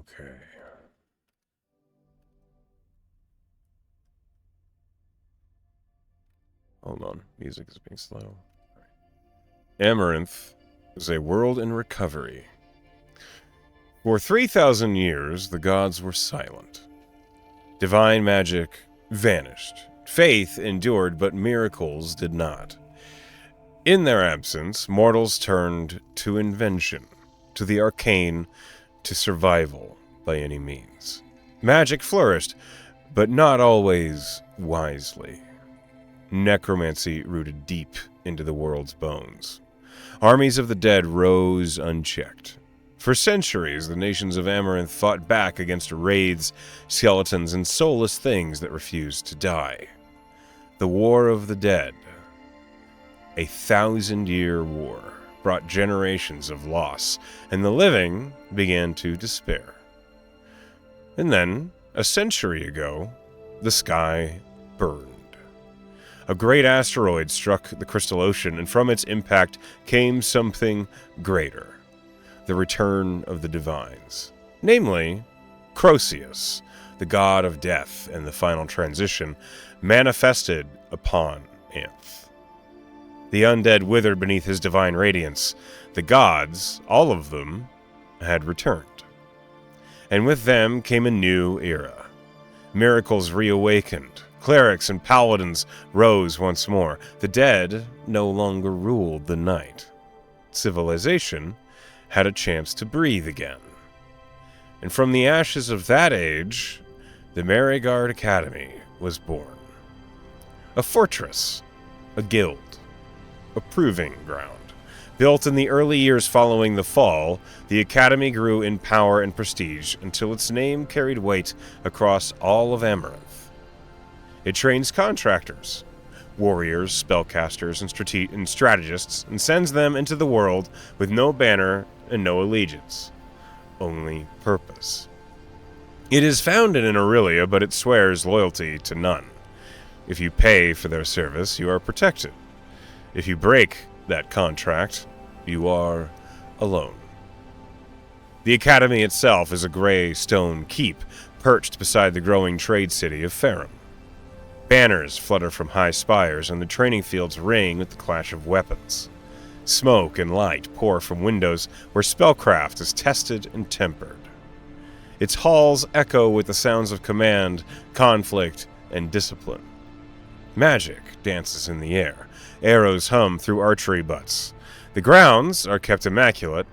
Okay. Hold on. Music is being slow. Amaranth is a world in recovery. For 3,000 years, the gods were silent. Divine magic vanished. Faith endured, but miracles did not. In their absence, mortals turned to invention, to the arcane, to survival by any means. Magic flourished, but not always wisely. Necromancy rooted deep into the world's bones. Armies of the dead rose unchecked. For centuries, the nations of Amaranth fought back against wraiths, skeletons, and soulless things that refused to die. The War of the Dead, a 1,000-year war, brought generations of loss, and the living began to despair. And then, a century ago, the sky burned. A great asteroid struck the crystal ocean, and from its impact came something greater. The return of the divines. Namely, Croceus, the god of death and the final transition, manifested upon Anth. The undead withered beneath his divine radiance. The gods, all of them, had returned. And with them came a new era. Miracles reawakened. Clerics and paladins rose once more. The dead no longer ruled the night. Civilization had a chance to breathe again. And from the ashes of that age, the Mariguard Academy was born. A fortress, a guild, a proving ground. Built in the early years following the fall, the Academy grew in power and prestige until its name carried weight across all of Amaranth. It trains contractors, warriors, spellcasters, and strategists, and sends them into the world with no banner and no allegiance, only purpose. It is founded in Aurelia, but it swears loyalty to none. If you pay for their service, you are protected. If you break that contract, you are alone. The Academy itself is a gray stone keep perched beside the growing trade city of Ferrum. Banners flutter from high spires, and the training fields ring with the clash of weapons. Smoke and light pour from windows where spellcraft is tested and tempered. Its halls echo with the sounds of command, conflict, and discipline. Magic dances in the air. Arrows hum through archery butts. The grounds are kept immaculate,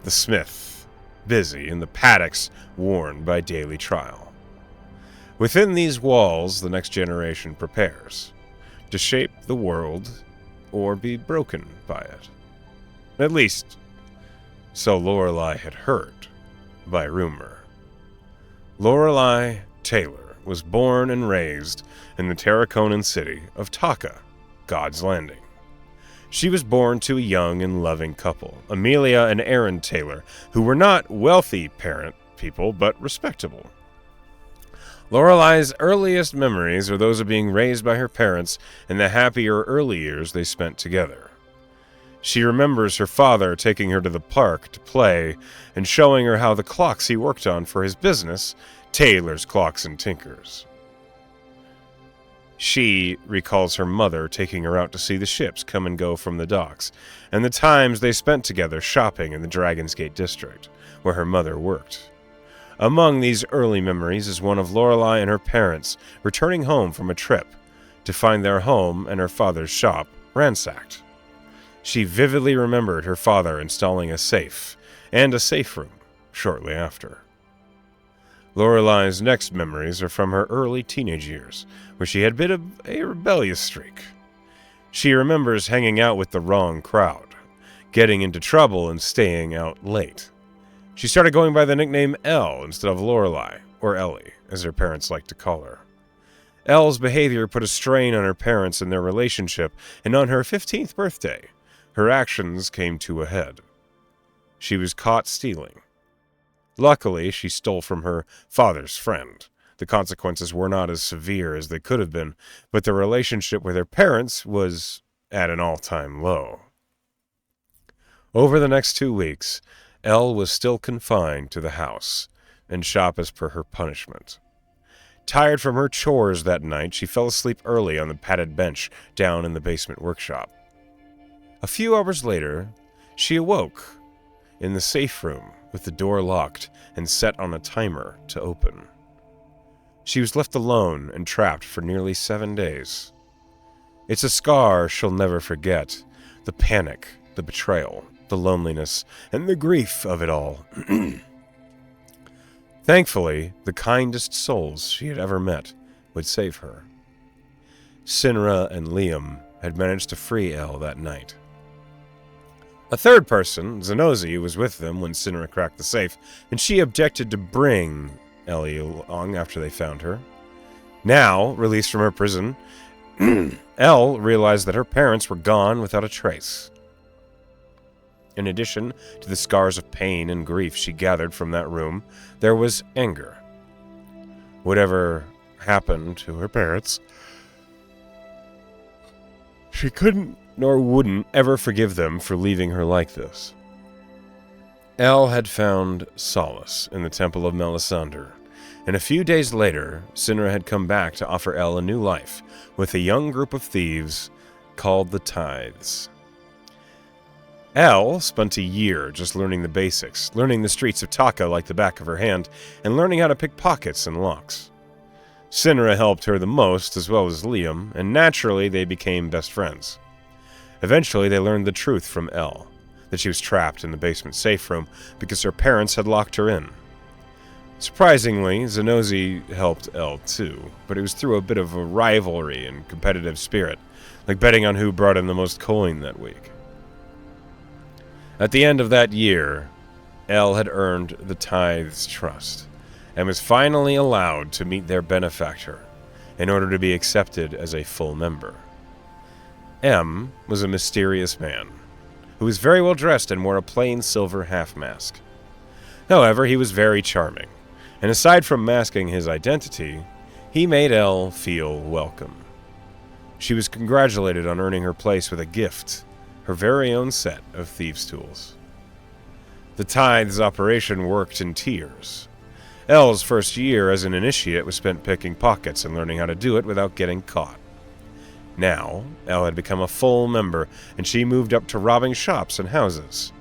the smith busy, and the paddocks worn by daily trial. Within these walls, the next generation prepares to shape the world or be broken by it. At least, so Lorelei had heard by rumor. Lorelei Taylor was born and raised in the Tarraconan city of Taka, God's Landing. She was born to a young and loving couple, Amelia and Aaron Taylor, who were not wealthy parent people, but respectable. Lorelei's earliest memories are those of being raised by her parents in the happier early years they spent together. She remembers her father taking her to the park to play and showing her how the clocks he worked on for his business, Taylor's Clocks and Tinkers. She recalls her mother taking her out to see the ships come and go from the docks, and the times they spent together shopping in the Dragon's Gate district, where her mother worked. Among these early memories is one of Lorelei and her parents returning home from a trip to find their home and her father's shop ransacked. She vividly remembered her father installing a safe and a safe room shortly after. Lorelei's next memories are from her early teenage years, where she had been a rebellious streak. She remembers hanging out with the wrong crowd, getting into trouble and staying out late. She started going by the nickname Elle instead of Lorelei, or Ellie, as her parents liked to call her. Elle's behavior put a strain on her parents and their relationship, and on her 15th birthday, her actions came to a head. She was caught stealing. Luckily, she stole from her father's friend. The consequences were not as severe as they could have been, but the relationship with her parents was at an all-time low. Over the next 2 weeks, Elle was still confined to the house, and shop as per her punishment. Tired from her chores that night, she fell asleep early on the padded bench down in the basement workshop. A few hours later, she awoke in the safe room with the door locked and set on a timer to open. She was left alone and trapped for nearly 7 days. It's a scar she'll never forget, the panic, the betrayal, the loneliness, and the grief of it all. Thankfully, the kindest souls she had ever met would save her. Sinra and Liam had managed to free Elle that night. A third person, Zenozi, was with them when Sinra cracked the safe, and she objected to bring Ellie along after they found her. Now, released from her prison, Elle realized that her parents were gone without a trace. In addition to the scars of pain and grief she gathered from that room, there was anger. Whatever happened to her parents, she couldn't nor wouldn't ever forgive them for leaving her like this. Elle had found solace in the Temple of Melisandre, and a few days later, Sinra had come back to offer Elle a new life with a young group of thieves called the Tithes. Elle spent a year just learning the basics, learning the streets of Taka like the back of her hand, and learning how to pick pockets and locks. Sinra helped her the most, as well as Liam, and naturally they became best friends. Eventually they learned the truth from Elle, that she was trapped in the basement safe room because her parents had locked her in. Surprisingly, Zenozi helped Elle too, but it was through a bit of a rivalry and competitive spirit, like betting on who brought in the most coin that week. At the end of that year, Elle had earned the Tithes' trust, and was finally allowed to meet their benefactor in order to be accepted as a full member. M was a mysterious man, who was very well dressed and wore a plain silver half-mask. However, he was very charming, and aside from masking his identity, he made Elle feel welcome. She was congratulated on earning her place with a gift, her very own set of thieves' tools. The Tithes operation worked in tiers. Elle's first year as an initiate was spent picking pockets and learning how to do it without getting caught. Now, Elle had become a full member, and she moved up to robbing shops and houses.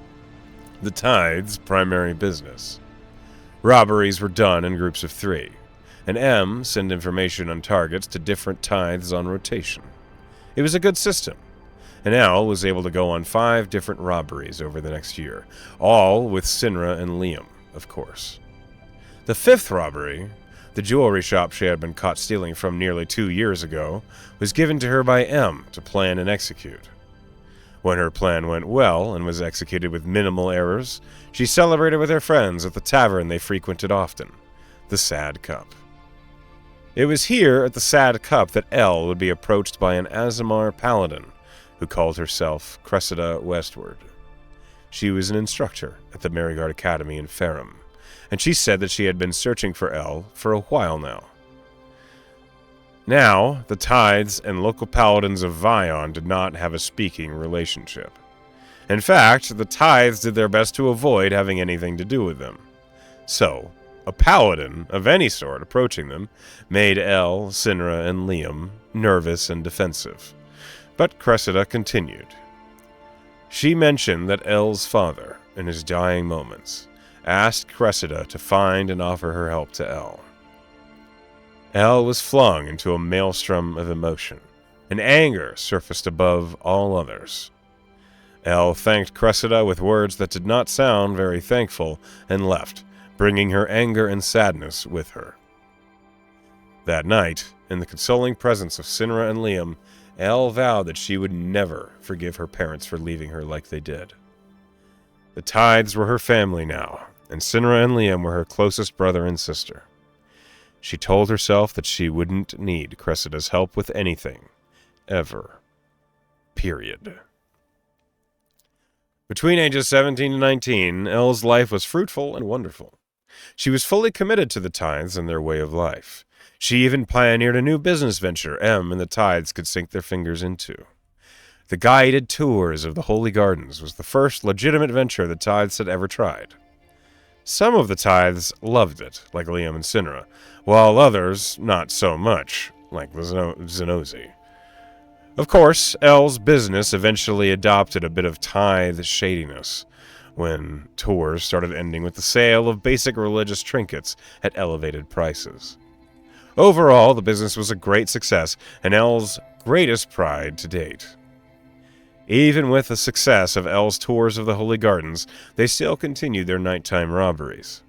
The Tithes' primary business. Robberies were done in groups of 3, and M sent information on targets to different Tithes on rotation. It was a good system, and Elle was able to go on 5 different robberies over the next year, all with Sinra and Liam, of course. The 5th robbery, the jewelry shop she had been caught stealing from nearly 2 years ago, was given to her by M to plan and execute. When her plan went well and was executed with minimal errors, she celebrated with her friends at the tavern they frequented often, the Sad Cup. It was here at the Sad Cup that Elle would be approached by an Aasimar paladin who called herself Cressida Westward. She was an instructor at the Mariguard Academy in Ferrum, and she said that she had been searching for Elle for a while now. Now, the Tithes and local paladins of Vion did not have a speaking relationship. In fact, the Tithes did their best to avoid having anything to do with them. So, a paladin of any sort approaching them made Elle, Sinra, and Liam nervous and defensive. But Cressida continued. She mentioned that Elle's father, in his dying moments, asked Cressida to find and offer her help to Elle. Elle was flung into a maelstrom of emotion, and anger surfaced above all others. Elle thanked Cressida with words that did not sound very thankful, and left, bringing her anger and sadness with her. That night, in the consoling presence of Sinra and Liam, Elle vowed that she would never forgive her parents for leaving her like they did. The Tithes were her family now, and Sinra and Liam were her closest brother and sister. She told herself that she wouldn't need Cressida's help with anything, ever. Period. Between ages 17 and 19, Elle's life was fruitful and wonderful. She was fully committed to the Tithes and their way of life. She even pioneered a new business venture M and the Tithes could sink their fingers into. The guided tours of the Holy Gardens was the first legitimate venture the Tithes had ever tried. Some of the tithes loved it, like Liam and Cinra, while others not so much, like the Zenozi. Of course, Elle's business eventually adopted a bit of tithe shadiness, when tours started ending with the sale of basic religious trinkets at elevated prices. Overall, the business was a great success, and Elle's greatest pride to date. Even with the success of Elle's tours of the Holy Gardens, they still continued their nighttime robberies.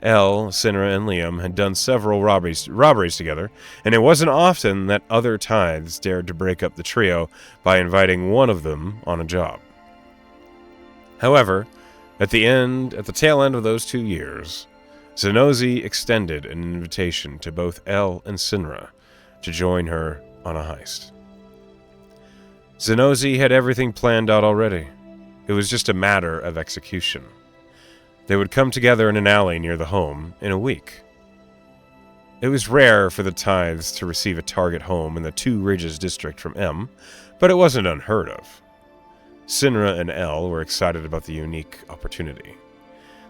Elle, Cinra, and Liam had done several robberies together, and it wasn't often that other tithes dared to break up the trio by inviting one of them on a job. However, at the tail end of those 2 years, Zenozi extended an invitation to both Elle and Cinra to join her on a heist. Zenozi had everything planned out already. It was just a matter of execution. They would come together in an alley near the home in a week. It was rare for the tithes to receive a target home in the Two Ridges district from M, but it wasn't unheard of. Cinra and Elle were excited about the unique opportunity.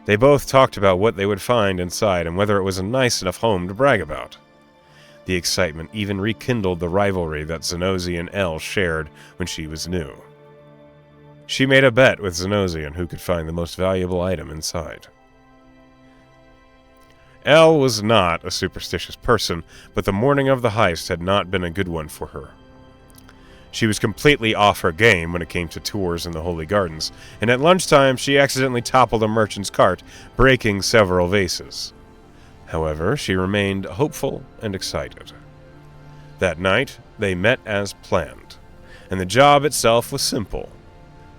They both talked about what they would find inside and whether it was a nice enough home to brag about. The excitement even rekindled the rivalry that Zenozi and Elle shared when she was new. She made a bet with Zenozi on who could find the most valuable item inside. Elle was not a superstitious person, but the morning of the heist had not been a good one for her. She was completely off her game when it came to tours in the Holy Gardens, and at lunchtime she accidentally toppled a merchant's cart, breaking several vases. However, she remained hopeful and excited. That night, they met as planned, and the job itself was simple.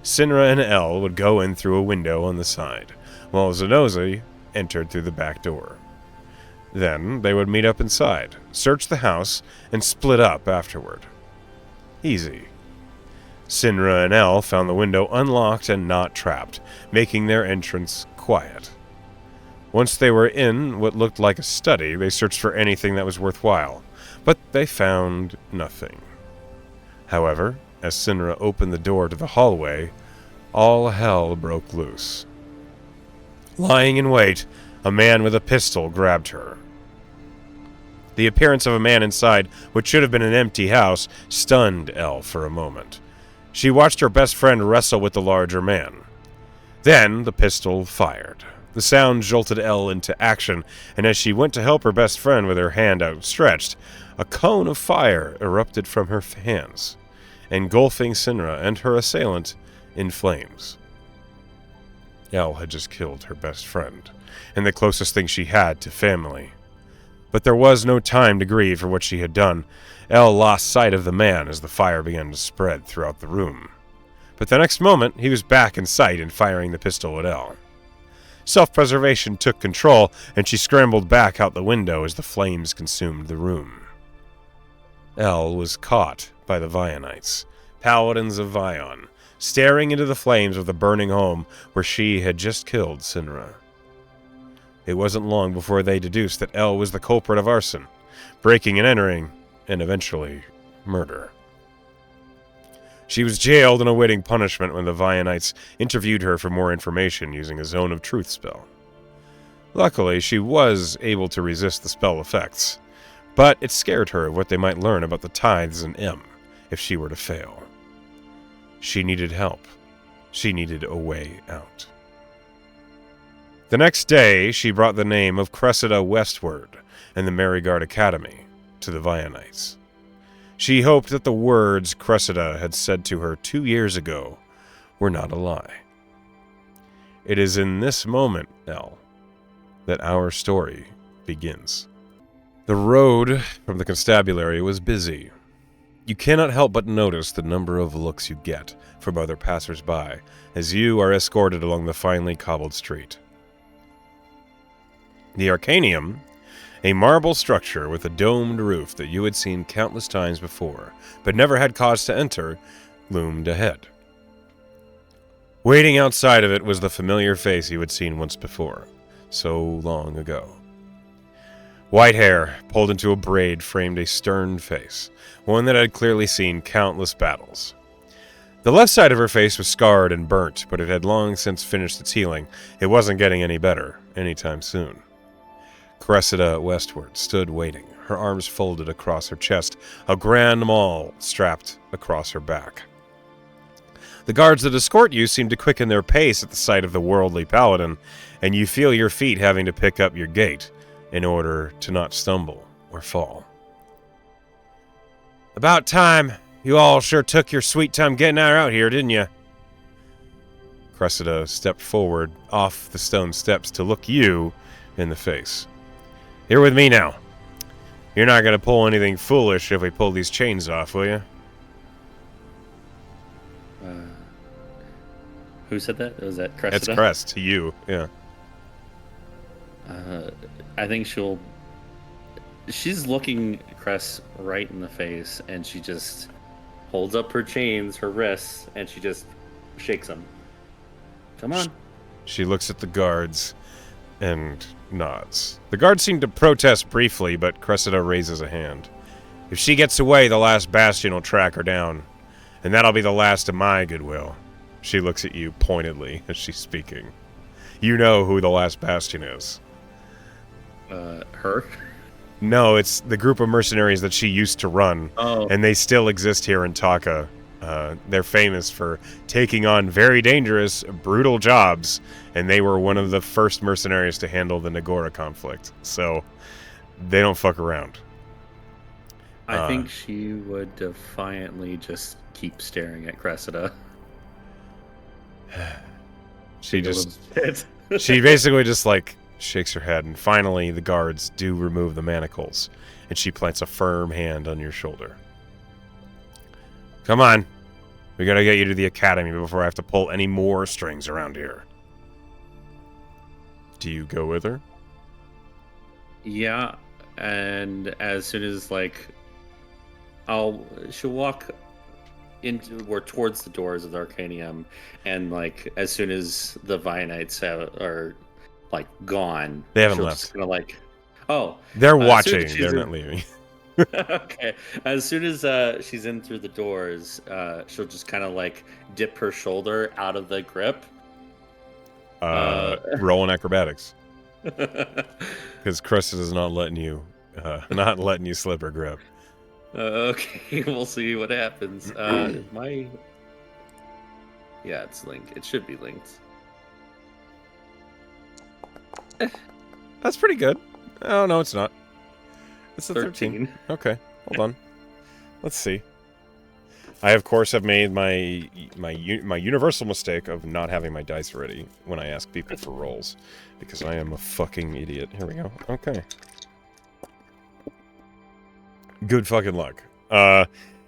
Cinra and Elle would go in through a window on the side, while Zenozi entered through the back door. Then they would meet up inside, search the house, and split up afterward. Easy. Cinra and Elle found the window unlocked and not trapped, making their entrance quiet. Once they were in what looked like a study, they searched for anything that was worthwhile, but they found nothing. However, as Cinra opened the door to the hallway, all hell broke loose. Lying in wait, a man with a pistol grabbed her. The appearance of a man inside what should have been an empty house stunned Elle for a moment. She watched her best friend wrestle with the larger man. Then the pistol fired. The sound jolted Elle into action, and as she went to help her best friend with her hand outstretched, a cone of fire erupted from her hands, engulfing Cinra and her assailant in flames. Elle had just killed her best friend, and the closest thing she had to family. But there was no time to grieve for what she had done. Elle lost sight of the man as the fire began to spread throughout the room. But the next moment, he was back in sight and firing the pistol at Elle. Self-preservation took control, and she scrambled back out the window as the flames consumed the room. Elle was caught by the Vionites, paladins of Vion, staring into the flames of the burning home where she had just killed Cinra. It wasn't long before they deduced that Elle was the culprit of arson, breaking and entering, and eventually murder. She was jailed and awaiting punishment when the Vionites interviewed her for more information using a Zone of Truth spell. Luckily, she was able to resist the spell effects, but it scared her of what they might learn about the tithes and M if she were to fail. She needed help. She needed a way out. The next day, she brought the name of Cressida westward and the Mariguard Academy to the Vionites. She hoped that the words Cressida had said to her 2 years ago were not a lie. It is in this moment, Elle, that our story begins. The road from the constabulary was busy. You cannot help but notice the number of looks you get from other passers-by as you are escorted along the finely cobbled street. The Arcanium, a marble structure with a domed roof that you had seen countless times before, but never had cause to enter, loomed ahead. Waiting outside of it was the familiar face you had seen once before, so long ago. White hair, pulled into a braid, framed a stern face, one that had clearly seen countless battles. The left side of her face was scarred and burnt, but it had long since finished its healing. It wasn't getting any better anytime soon. Cressida westward stood waiting, her arms folded across her chest, a grand maul strapped across her back. The guards that escort you seem to quicken their pace at the sight of the worldly paladin, and you feel your feet having to pick up your gait in order to not stumble or fall. About time. You all sure took your sweet time getting out here, didn't you? Cressida stepped forward off the stone steps to look you in the face. You're with me now. You're not going to pull anything foolish if we pull these chains off, will you? Who said that? Was that Cressida? That's Crest, to you, yeah. I think she's looking Crest right in the face, and she just holds up her chains, her wrists, and she just shakes them. Come on. She looks at the guards and nods. The guards seem to protest briefly, but Cressida raises a hand. If she gets away, the last bastion will track her down, and that'll be the last of my goodwill. She looks at you pointedly as she's speaking. You know who the last bastion is. Her? No, it's the group of mercenaries that she used to run, and they still exist here in Taka. They're famous for taking on very dangerous, brutal jobs, and they were one of the first mercenaries to handle the Nagora conflict. So, they don't fuck around. I think she would defiantly just keep staring at Cressida. She basically just like shakes her head, and finally the guards do remove the manacles, and she plants a firm hand on your shoulder. Come on. We gotta get you to the academy before I have to pull any more strings around here. Do you go with her? Yeah, and as soon as she'll walk into or towards the doors of the Arcanium, and as soon as the Vionites are gone, they haven't she'll left. Just kinda they're watching. They're not leaving. Okay. As soon as she's in through the doors, she'll just kind of dip her shoulder out of the grip. Rolling acrobatics. Because Cressida is not letting you slip her grip. Okay, we'll see what happens. Yeah, it's linked. It should be linked. That's pretty good. Oh no, it's not. It's a 13. Okay, hold on. Let's see. I of course have made my universal mistake of not having my dice ready when I ask people for rolls, because I am a fucking idiot. Here we go. Okay. Good fucking luck.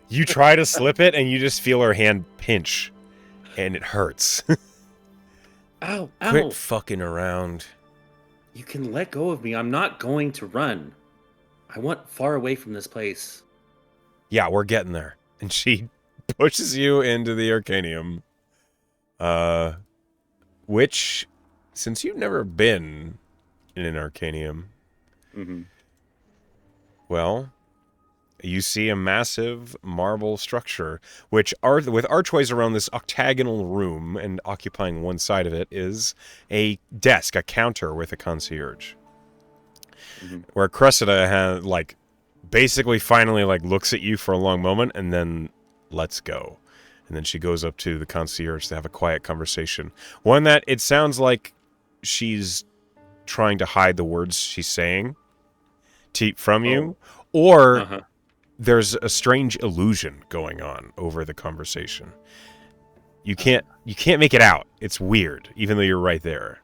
You try to slip it and you just feel her hand pinch, and it hurts. Ow! Quit fucking around. You can let go of me. I'm not going to run. I want far away from this place. Yeah, we're getting there. And she pushes you into the Arcanium. Which, since you've never been in an Arcanium, well, you see a massive marble structure, with archways around this octagonal room, and occupying one side of it is a desk, a counter with a concierge. Where Cressida has, basically finally, looks at you for a long moment, and then lets go. And then she goes up to the concierge to have a quiet conversation. One that it sounds like she's trying to hide the words she's saying from you, or there's a strange illusion going on over the conversation. You can't make it out. It's weird, even though you're right there.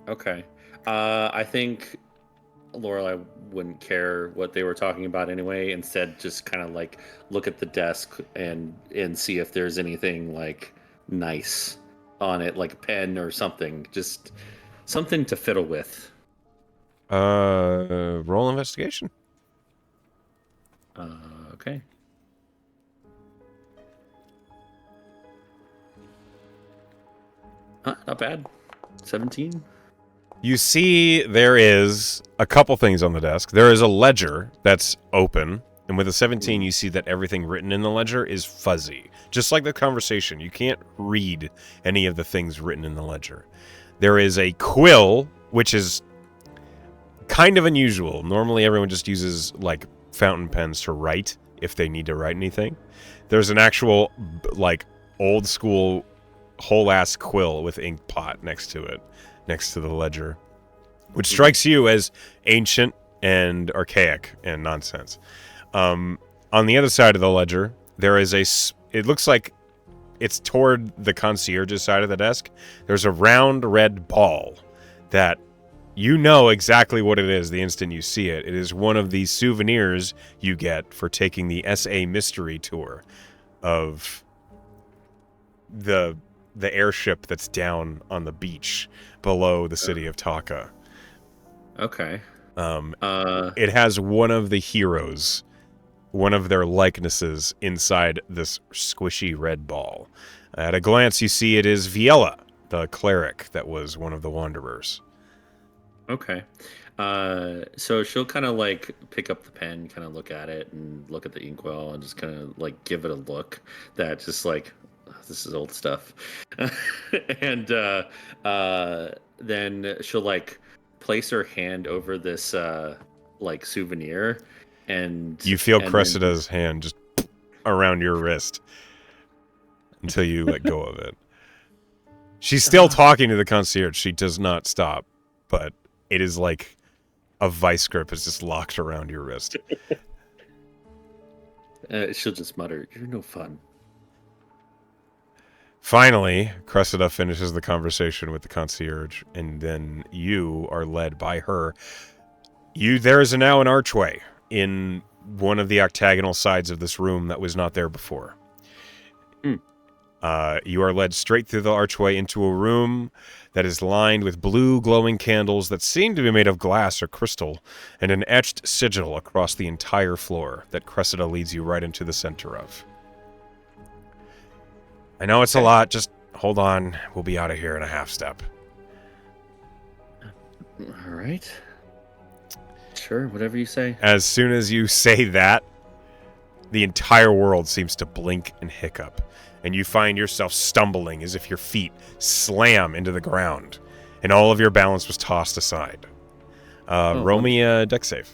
Okay. I think Lorelai wouldn't care what they were talking about anyway. Instead, just kind of look at the desk and see if there's anything nice on it, like a pen or something. Just something to fiddle with. Roll investigation. Okay. Not bad. 17. You see there is a couple things on the desk. There is a ledger that's open And with a 17, you see that everything written in the ledger is fuzzy. Just like the conversation, you can't read any of the things written in the ledger. There is a quill, which is kind of unusual. Normally, everyone just uses, like, fountain pens to write if they need to write anything. There's an actual, like, old-school whole-ass quill with ink pot next to it, next to the ledger, which strikes you as ancient and archaic and nonsense. On the other side of the ledger, there is it looks like it's toward the concierge's side of the desk. There's a round red ball that you know exactly what it is the instant you see it. It is one of these souvenirs you get for taking the SA mystery tour of the airship that's down on the beach below the city of Taka. Okay. It has one of the heroes, one of their likenesses inside this squishy red ball. At a glance, you see it is Viella, the cleric that was one of the Wanderers. Okay. So she'll kind of like pick up the pen, kind of look at it and look at the inkwell and just kind of like give it a look that just like, "Oh, this is old stuff." And then she'll like place her hand over this like souvenir, and You feel and Cressida's hand just around your wrist until you let go of it. She's still talking to the concierge. She does not stop, but it is like a vice grip is just locked around your wrist. she'll just mutter, "You're no fun." Finally, Cressida finishes the conversation with the concierge, and then you are led by her. There is now an archway in one of the octagonal sides of this room that was not there before. You are led straight through the archway into a room that is lined with blue glowing candles that seem to be made of glass or crystal, and an etched sigil across the entire floor that Cressida leads you right into the center of. I know it's a lot, just hold on. We'll be out of here in a half step. All right. Sure, whatever you say. As soon as you say that, the entire world seems to blink and hiccup, and you find yourself stumbling as if your feet slam into the ground, and all of your balance was tossed aside. Roll me a dex save.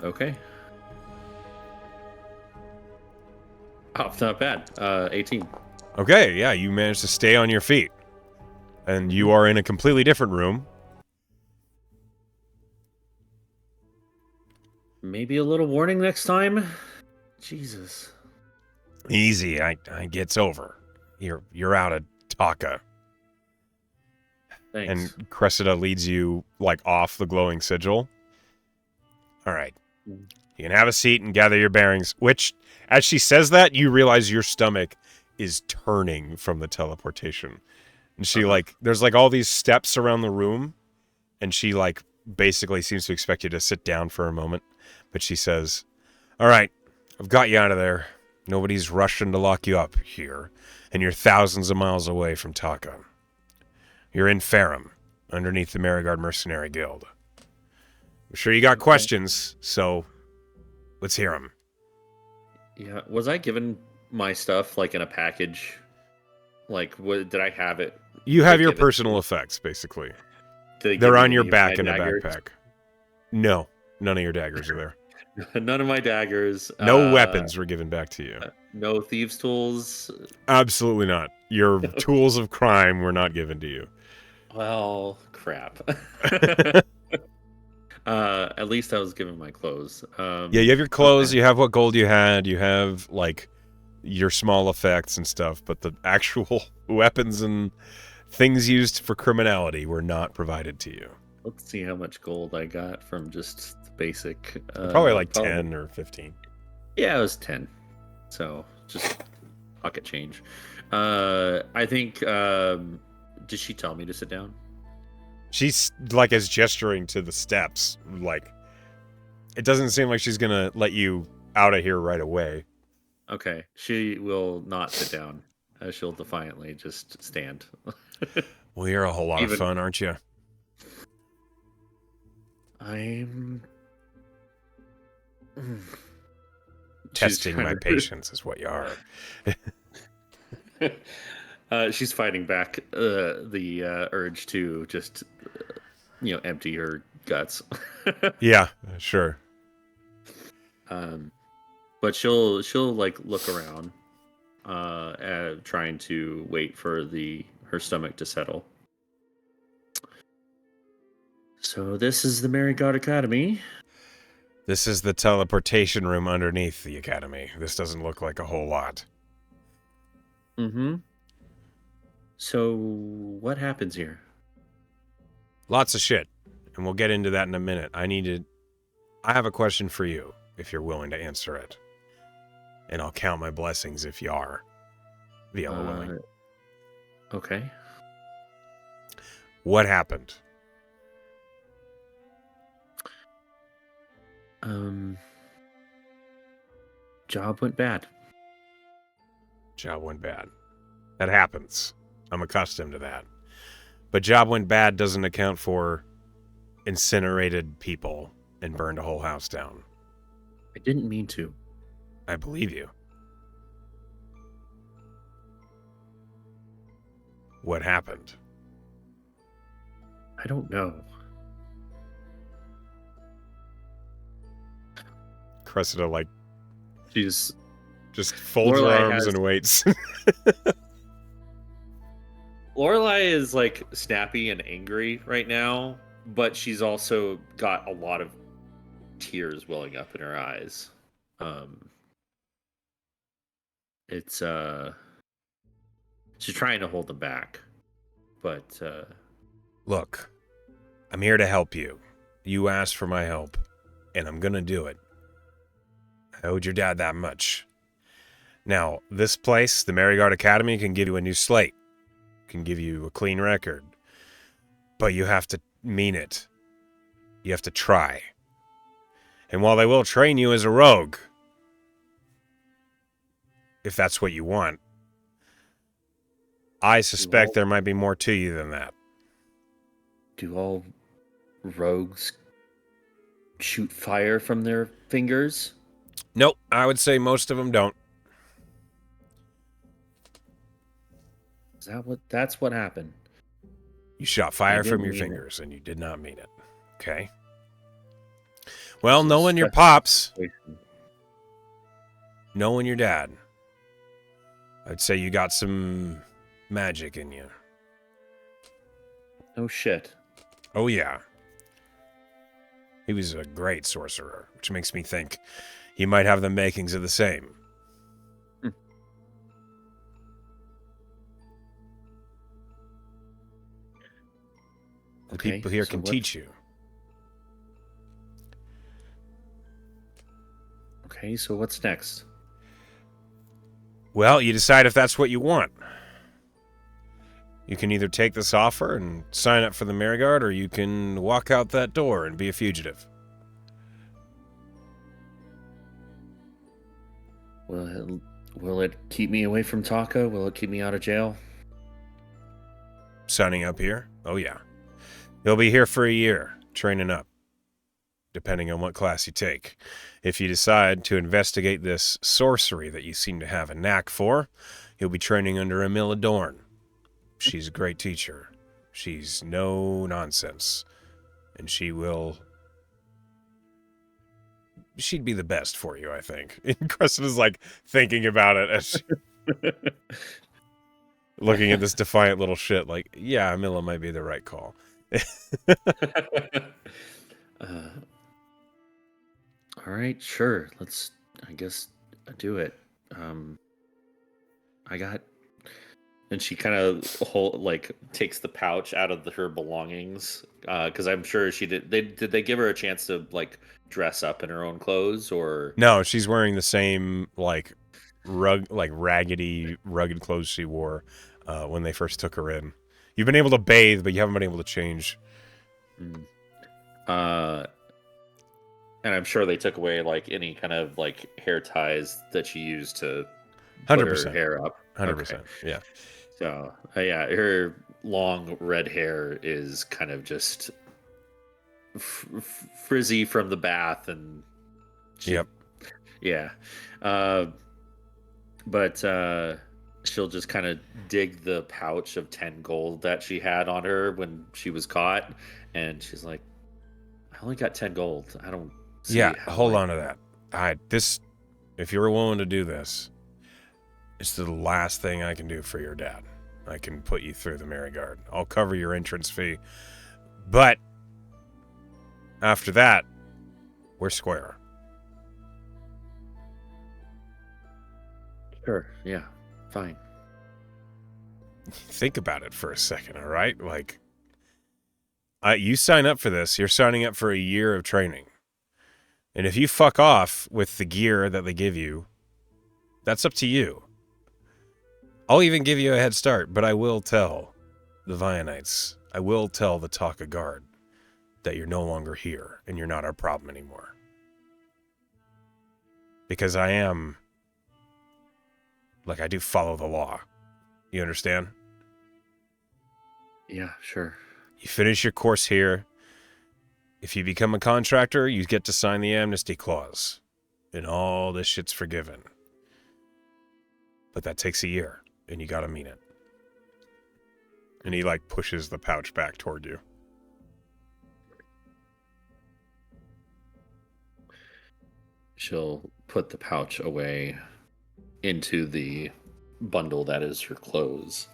Okay. Oh, not bad. 18. Okay, yeah, you managed to stay on your feet, and you are in a completely different room. Maybe a little warning next time. Jesus. Easy, I gets over. You're out of Taka. Thanks. And Cressida leads you, like, off the glowing sigil. All right. You can have a seat and gather your bearings, which, as she says that, you realize your stomach is turning from the teleportation. And she, there's, all these steps around the room, and she, basically seems to expect you to sit down for a moment. But she says, all right, I've got you out of there. Nobody's rushing to lock you up here, and you're thousands of miles away from Taka. You're in Ferrum, underneath the Mariguard Mercenary Guild. I'm sure you got questions, so let's hear them. Yeah, was I given my stuff, in a package? Did I have it? You have your personal effects, basically. They're on your back in a backpack. No, none of your daggers are there. None of my daggers. No weapons were given back to you. No thieves' tools. Absolutely not. Your tools of crime were not given to you. Well, crap. At least I was given my clothes. Yeah, you have your clothes. Okay. You have what gold you had. You have your small effects and stuff. But the actual weapons and things used for criminality were not provided to you. Let's see how much gold I got from just the basic. Probably 10 or 15. Yeah, it was 10. So just pocket change. I think. Did she tell me to sit down? She's is gesturing to the steps. It doesn't seem like she's gonna let you out of here right away. Okay, she will not sit down. She'll defiantly just stand. Well, you're a whole lot of fun, aren't you? Testing my patience is what you are. She's fighting back the urge to just, empty her guts. Yeah, sure. But she'll like look around, trying to wait for her stomach to settle. So this is the Mariguard Academy. This is the teleportation room underneath the academy. This doesn't look like a whole lot. Mm-hmm. So what happens here? Lots of shit. And we'll get into that in a minute. I have a question for you, if you're willing to answer it. And I'll count my blessings if you are. Viola willing. Okay. What happened? Job went bad. Job went bad. That happens. I'm accustomed to that. But job went bad doesn't account for incinerated people and burned a whole house down. I didn't mean to. I believe you. What happened? I don't know. Cressida, like, She's just folds her arms and waits. Lorelai is like snappy and angry right now, but she's also got a lot of tears welling up in her eyes. It's she's trying to hold them back, but Look, I'm here to help you. You asked for my help, and I'm gonna do it. I owed your dad that much. Now, this place, the Mariguard Academy, can give you a new slate. Can give you a clean record. But you have to mean it. You have to try. And while they will train you as a rogue, if that's what you want, I suspect there might be more to you than that. Do all rogues shoot fire from their fingers? Nope, I would say most of them don't. That's what happened? You shot fire from your fingers, and you did not mean it. Okay? Well, knowing your pops, knowing your dad, I'd say you got some magic in you. Oh, shit. Oh, yeah. He was a great sorcerer, which makes me think he might have the makings of the same. The people here can teach you. Okay, so what's next? Well, you decide if that's what you want. You can either take this offer and sign up for the Mariguard, or you can walk out that door and be a fugitive. Will it keep me away from Taka? Will it keep me out of jail? Signing up here? Oh, yeah. You'll be here for a year, training up, depending on what class you take. If you decide to investigate this sorcery that you seem to have a knack for, you'll be training under Emilia Dorn. She's a great teacher. She's no nonsense. And she'd be the best for you, I think. And Cressida's like thinking about it as looking at this defiant little shit like, yeah, Emilia might be the right call. All right, sure. Let's, I guess, do it. And she kind of takes the pouch out of her belongings, because I'm sure she did. Did they give her a chance to like dress up in her own clothes, or no? She's wearing the same raggedy, rugged clothes she wore when they first took her in. You've been able to bathe, but you haven't been able to change. And I'm sure they took away like any kind of like hair ties that she used to put her hair up. 100%. Yeah. So yeah, her long red hair is kind of just frizzy from the bath and She, Yep. yeah. Uh, but she'll just kind of dig the pouch of 10 gold that she had on her when she was caught, and she's like, I only got 10 gold. I don't Yeah, see how hold I. on to that. If you're willing to do this, it's the last thing I can do for your dad. I can put you through the Mariguard. I'll cover your entrance fee. But after that, we're square. Sure, yeah, fine. Think about it for a second, all right? Like, you sign up for this, you're signing up for a year of training. And if you fuck off with the gear that they give you, that's up to you. I'll even give you a head start, but I will tell the Vionites, I will tell the Taka Guard that you're no longer here and you're not our problem anymore. Because I do follow the law. You understand? Yeah, sure. You finish your course here. If you become a contractor, you get to sign the amnesty clause. And all this shit's forgiven. But that takes a year, and you gotta mean it. And he, pushes the pouch back toward you. She'll put the pouch away into the bundle that is her clothes.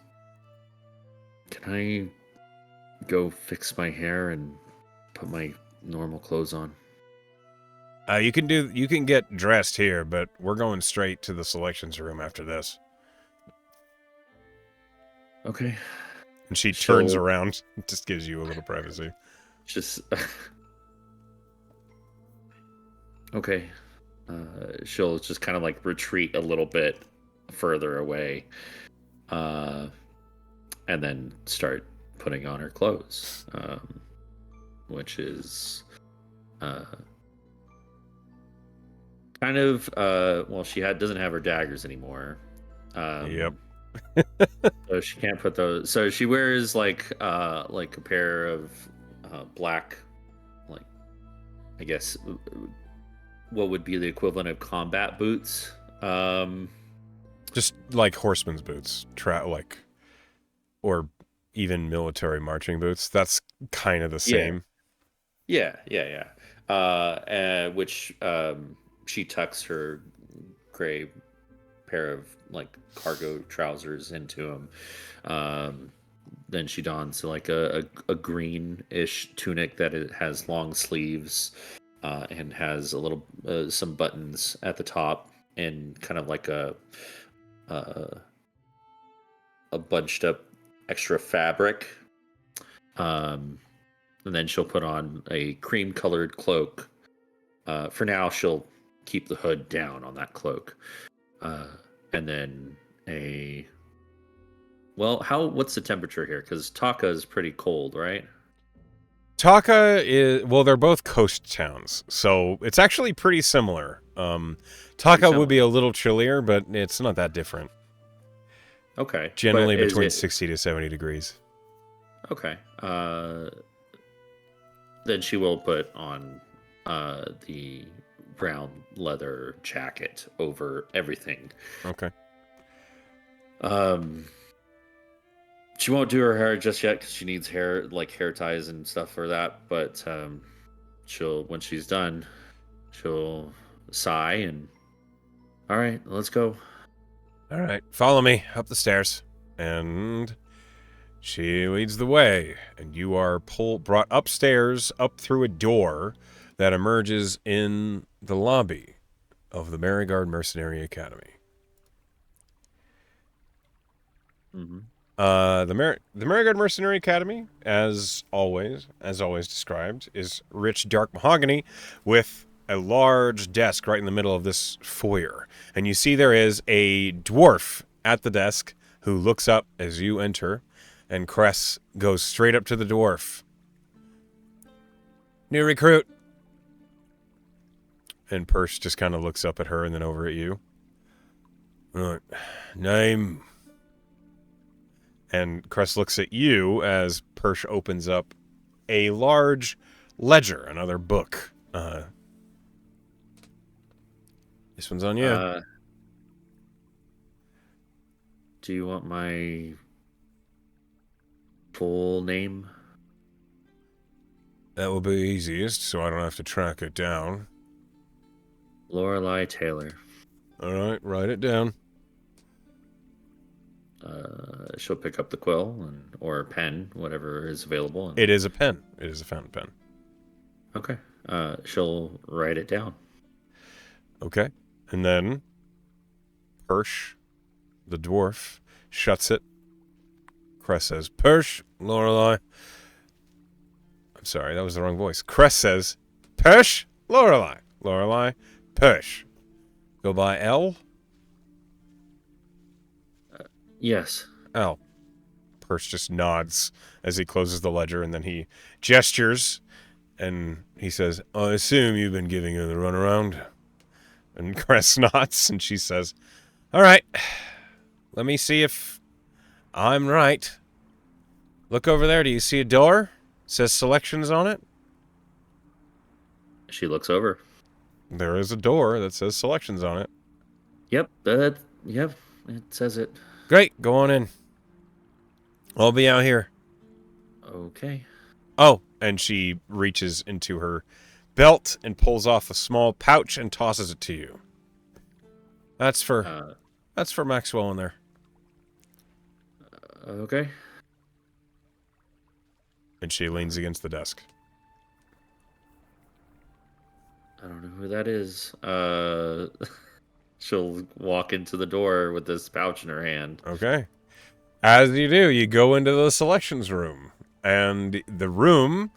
Can I go fix my hair and put my normal clothes on? You can get dressed here, but we're going straight to the selections room after this. Okay. And she turns around, just gives you a little privacy. Just okay. She'll just kind of retreat a little bit further away, and then start putting on her clothes, which is kind of well, doesn't have her daggers anymore. Yep. So she can't put those. So she wears a pair of black, I guess what would be the equivalent of combat boots. Just like horseman's boots, or even military marching boots. That's kind of the same. Yeah. Which she tucks her gray pair of cargo trousers into them. Then she dons a greenish tunic that it has long sleeves and has a little some buttons at the top and kind of a bunched up extra fabric. And then she'll put on a cream colored cloak. For now, she'll keep the hood down on that cloak. And then what's the temperature here? Because Taka is pretty cold, right? Taka they're both coast towns, so it's actually pretty similar. Taka would be a little chillier, but it's not that different. Okay. Generally between 60 to 70 degrees. Okay. Then she will put on the brown leather jacket over everything. Okay. She won't do her hair just yet because she needs hair ties and stuff for that. But when she's done, she'll sigh and, all right, let's go. All right, follow me up the stairs, and she leads the way, and you are brought upstairs, up through a door that emerges in the lobby of the Mariguard Mercenary Academy. Mm-hmm. The Mariguard Mercenary Academy, as always described, is rich dark mahogany with a large desk right in the middle of this foyer. And you see there is a dwarf at the desk who looks up as you enter, and Cress goes straight up to the dwarf. New recruit. And Persh just kind of looks up at her and then over at you. Name. And Cress looks at you as Persh opens up a large ledger, another book. This one's on you. Uh, do you want my full name? That will be easiest, so I don't have to track it down. Lorelei Taylor. All right, write it down. She'll pick up the quill or pen, whatever is available. It is a pen. It is a fountain pen. Okay. She'll write it down. Okay. And then Persh, the dwarf, shuts it. Cress says, Persh, Lorelei. I'm sorry, that was the wrong voice. Cress says, Persh, Lorelei. Lorelei, Persh. Go by Elle? Yes. Elle. Persh just nods as he closes the ledger, and then he gestures, and he says, I assume you've been giving her the runaround. And Cress nods, and she says, all right, let me see if I'm right. Look over there. Do you see a door? It says selections on it. She looks over. There is a door that says selections on it. Yep. Yep. It says it. Great. Go on in. I'll be out here. Okay. Oh, and she reaches into her belt and pulls off a small pouch and tosses it to you. That's for Maxwell in there. Okay. And she leans against the desk. I don't know who that is. She'll walk into the door with this pouch in her hand. Okay. As you do, you go into the selections room. And the room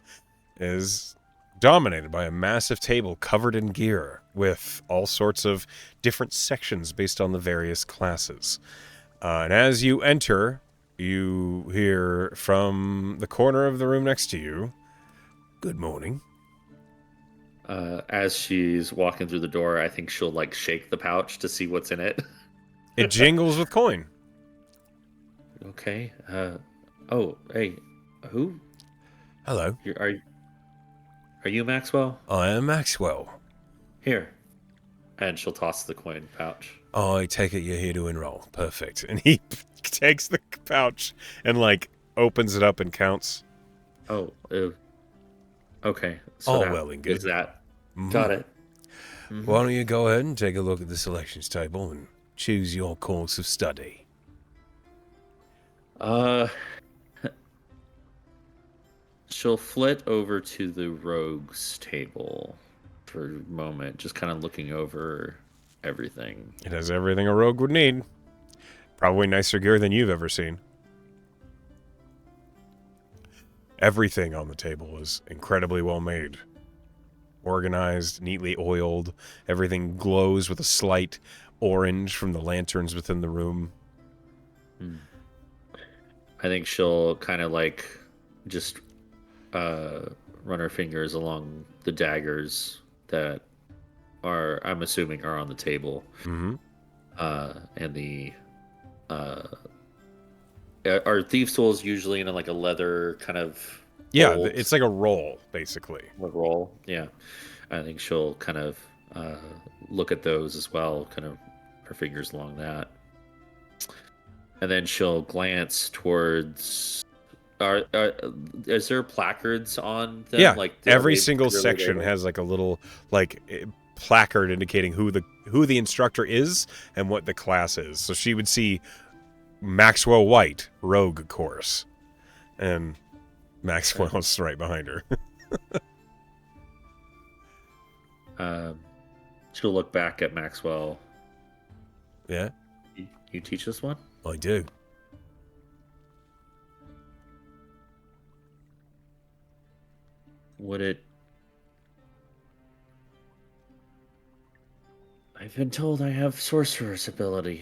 is dominated by a massive table covered in gear with all sorts of different sections based on the various classes. And as you enter, you hear from the corner of the room next to you, good morning. As she's walking through the door, I think she'll like shake the pouch to see what's in it. It jingles with coin. Okay. Oh, hey, who? Hello. Are you Maxwell? I am Maxwell. Here. And she'll toss the coin pouch. I take it you're here to enroll. Perfect. And he takes the pouch and, like, opens it up and counts. Oh, okay. So well and good. Is that? Mm-hmm. Got it. Mm-hmm. Why don't you go ahead and take a look at the selections table and choose your course of study? She'll flit over to the rogues table for a moment, just kind of looking over everything. It has everything a rogue would need. Probably nicer gear than you've ever seen. Everything on the table is incredibly well made. Organized, neatly oiled. Everything glows with a slight orange from the lanterns within the room. I think she'll kind of like just run her fingers along the daggers that are, I'm assuming, are on the table. Mm-hmm. And the are thieves' tools usually in like a leather kind of Yeah, fold? it's like a roll, basically. A roll, yeah. I think she'll kind of look at those as well, kind of her fingers along that. And then she'll glance towards. Is there placards on them? Yeah, like every single section has like a little placard indicating who the instructor is and what the class is. So she would see Maxwell White, Rogue course, and Maxwell's right behind her. She'll look back at Maxwell. Yeah, you teach this one? I do. Would it... I've been told I have sorcerer's ability.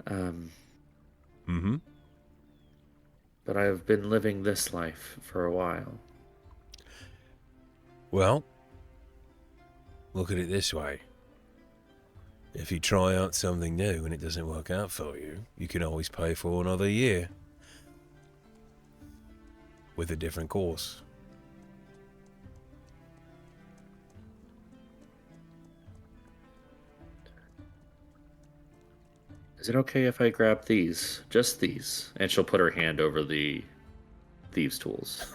Mm-hmm. But I've been living this life for a while. Well, look at it this way. If you try out something new and it doesn't work out for you, you can always pay for another year with a different course. Is it okay if I grab these? Just these. And she'll put her hand over the thieves' tools.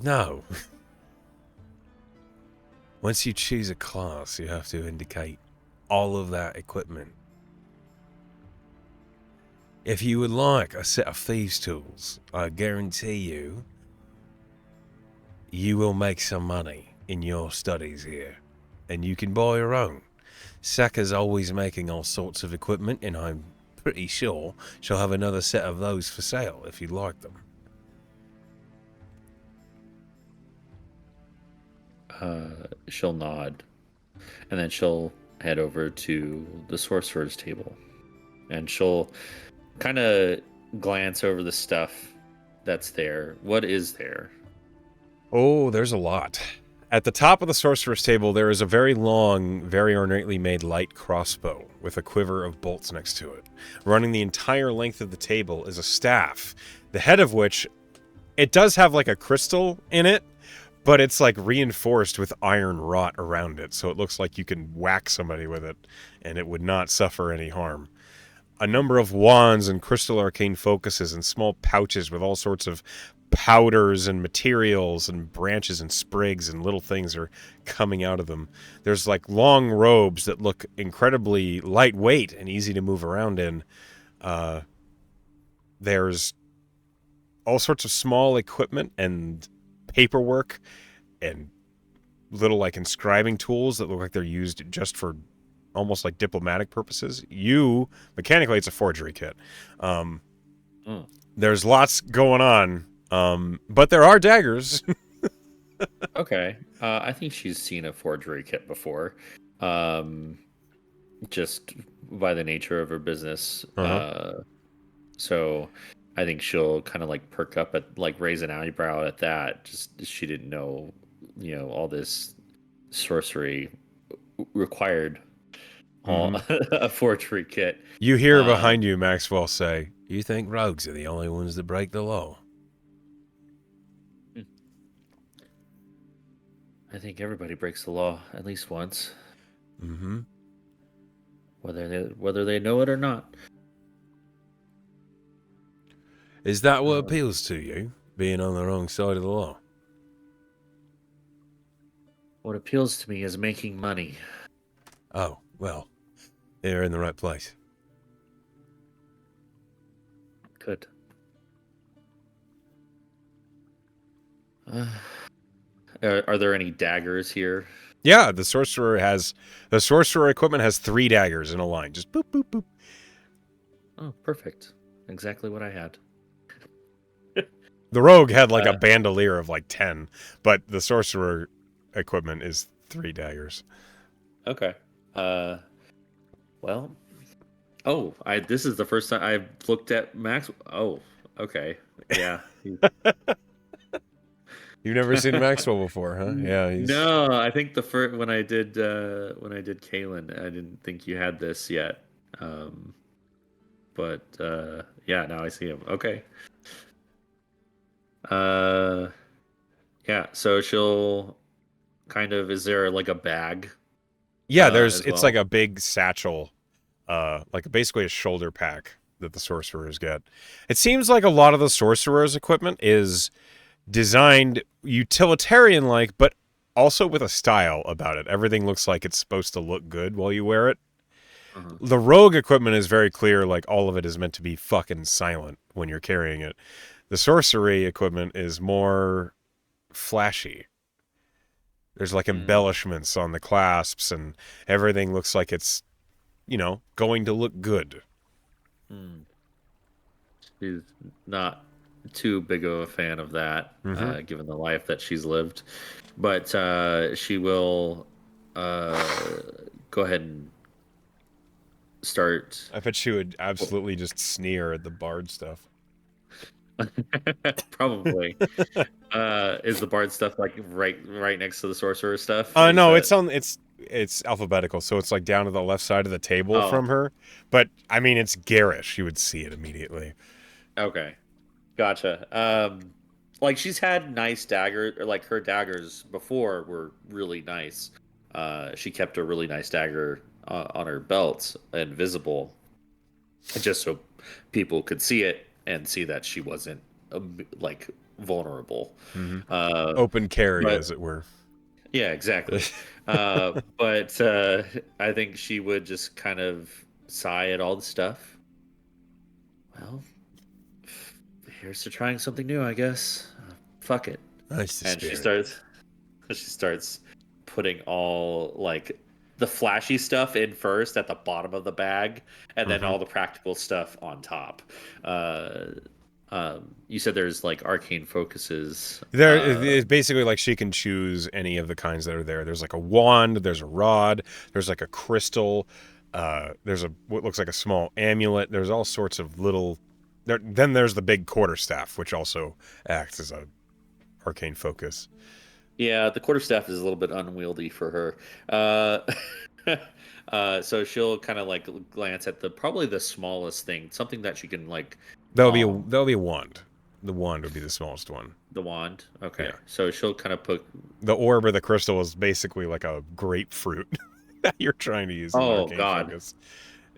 No. Once you choose a class, you have to indicate all of that equipment. If you would like a set of thieves' tools, I guarantee you will make some money in your studies here, and you can buy your own. Saka's always making all sorts of equipment, and I'm pretty sure she'll have another set of those for sale if you'd like them. She'll nod, and then she'll head over to the sorcerer's table, and she'll kind of glance over the stuff that's there. What is there? Oh, there's a lot. At the top of the sorcerer's table, there is a very long, very ornately made light crossbow with a quiver of bolts next to it. Running the entire length of the table is a staff, the head of which, it does have like a crystal in it, but it's like reinforced with iron wrought around it, so it looks like you can whack somebody with it, and it would not suffer any harm. A number of wands and crystal arcane focuses and small pouches with all sorts of powders and materials and branches and sprigs and little things are coming out of them. There's like long robes that look incredibly lightweight and easy to move around in. There's all sorts of small equipment and paperwork and little like inscribing tools that look like they're used just for almost like diplomatic purposes. Mechanically, it's a forgery kit. There's lots going on. But there are daggers. Okay. I think she's seen a forgery kit before. Just by the nature of her business. So I think she'll kind of like perk up at like raise an eyebrow at that. Just she didn't know, all this sorcery required a forgery kit. You hear behind you Maxwell say, "You think rogues are the only ones that break the law?" I think everybody breaks the law at least once. Mm-hmm. Whether they know it or not. Is that what appeals to you, being on the wrong side of the law? What appeals to me is making money. Oh, well, you're in the right place. Good. Are there any daggers here? Yeah, the sorcerer equipment has 3 daggers in a line. Just boop, boop, boop. Oh, perfect. Exactly what I had. The rogue had like a bandolier of like 10, but the sorcerer equipment is 3 daggers. Okay. Well. Oh, this is the first time I've looked at Max. Oh, okay. Yeah. You've never seen Maxwell before, huh? Yeah. No, I think the first when I did Kalen, I didn't think you had this yet. But yeah, now I see him. Okay. Yeah. So she'll kind of. Is there like a bag? Yeah, it's like a big satchel, like basically a shoulder pack that the sorcerers get. It seems like a lot of the sorcerers' equipment is designed utilitarian-like, but also with a style about it. Everything looks like it's supposed to look good while you wear it. The rogue equipment is very clear, like all of it is meant to be fucking silent when you're carrying it. The sorcery equipment is more flashy. There's like embellishments on the clasps, and everything looks like it's, going to look good. She's not too big of a fan of that, given the life that she's lived. But she will go ahead and start. I bet she would absolutely just sneer at the bard stuff. Probably. Is the bard stuff like right next to the sorcerer stuff? No, it's alphabetical, so it's like down to the left side of the table from her. But I mean, it's garish. You would see it immediately. Okay, gotcha. Like she's had nice daggers, or like her daggers before were really nice. She kept a really nice dagger on her belt and visible, just so people could see it and see that she wasn't like vulnerable. Hmm. Uh, Open carry, but as it were. yeah, exactly. But I think she would just kind of sigh at all the stuff. Well, here's to trying something new, I guess. Fuck it. That's the And she spirit. starts she starts putting all like the flashy stuff in first at the bottom of the bag, and then Hmm. all the practical stuff on top. Uh, you said there's like arcane focuses. It's basically like she can choose any of the kinds that are there. There's like a wand, there's a rod, there's like a crystal, there's a what looks like a small amulet. There's all sorts of little. Then there's the big quarterstaff, which also acts as a arcane focus. Yeah, the quarterstaff is a little bit unwieldy for her. So she'll kind of like glance at the probably the smallest thing, something that she can like palm. That'll be a wand. The wand would be the smallest one. The wand. Okay, Yeah. so she'll kind of put. The orb or the crystal is basically like a grapefruit that you're trying to use as an Oh arcane God. focus.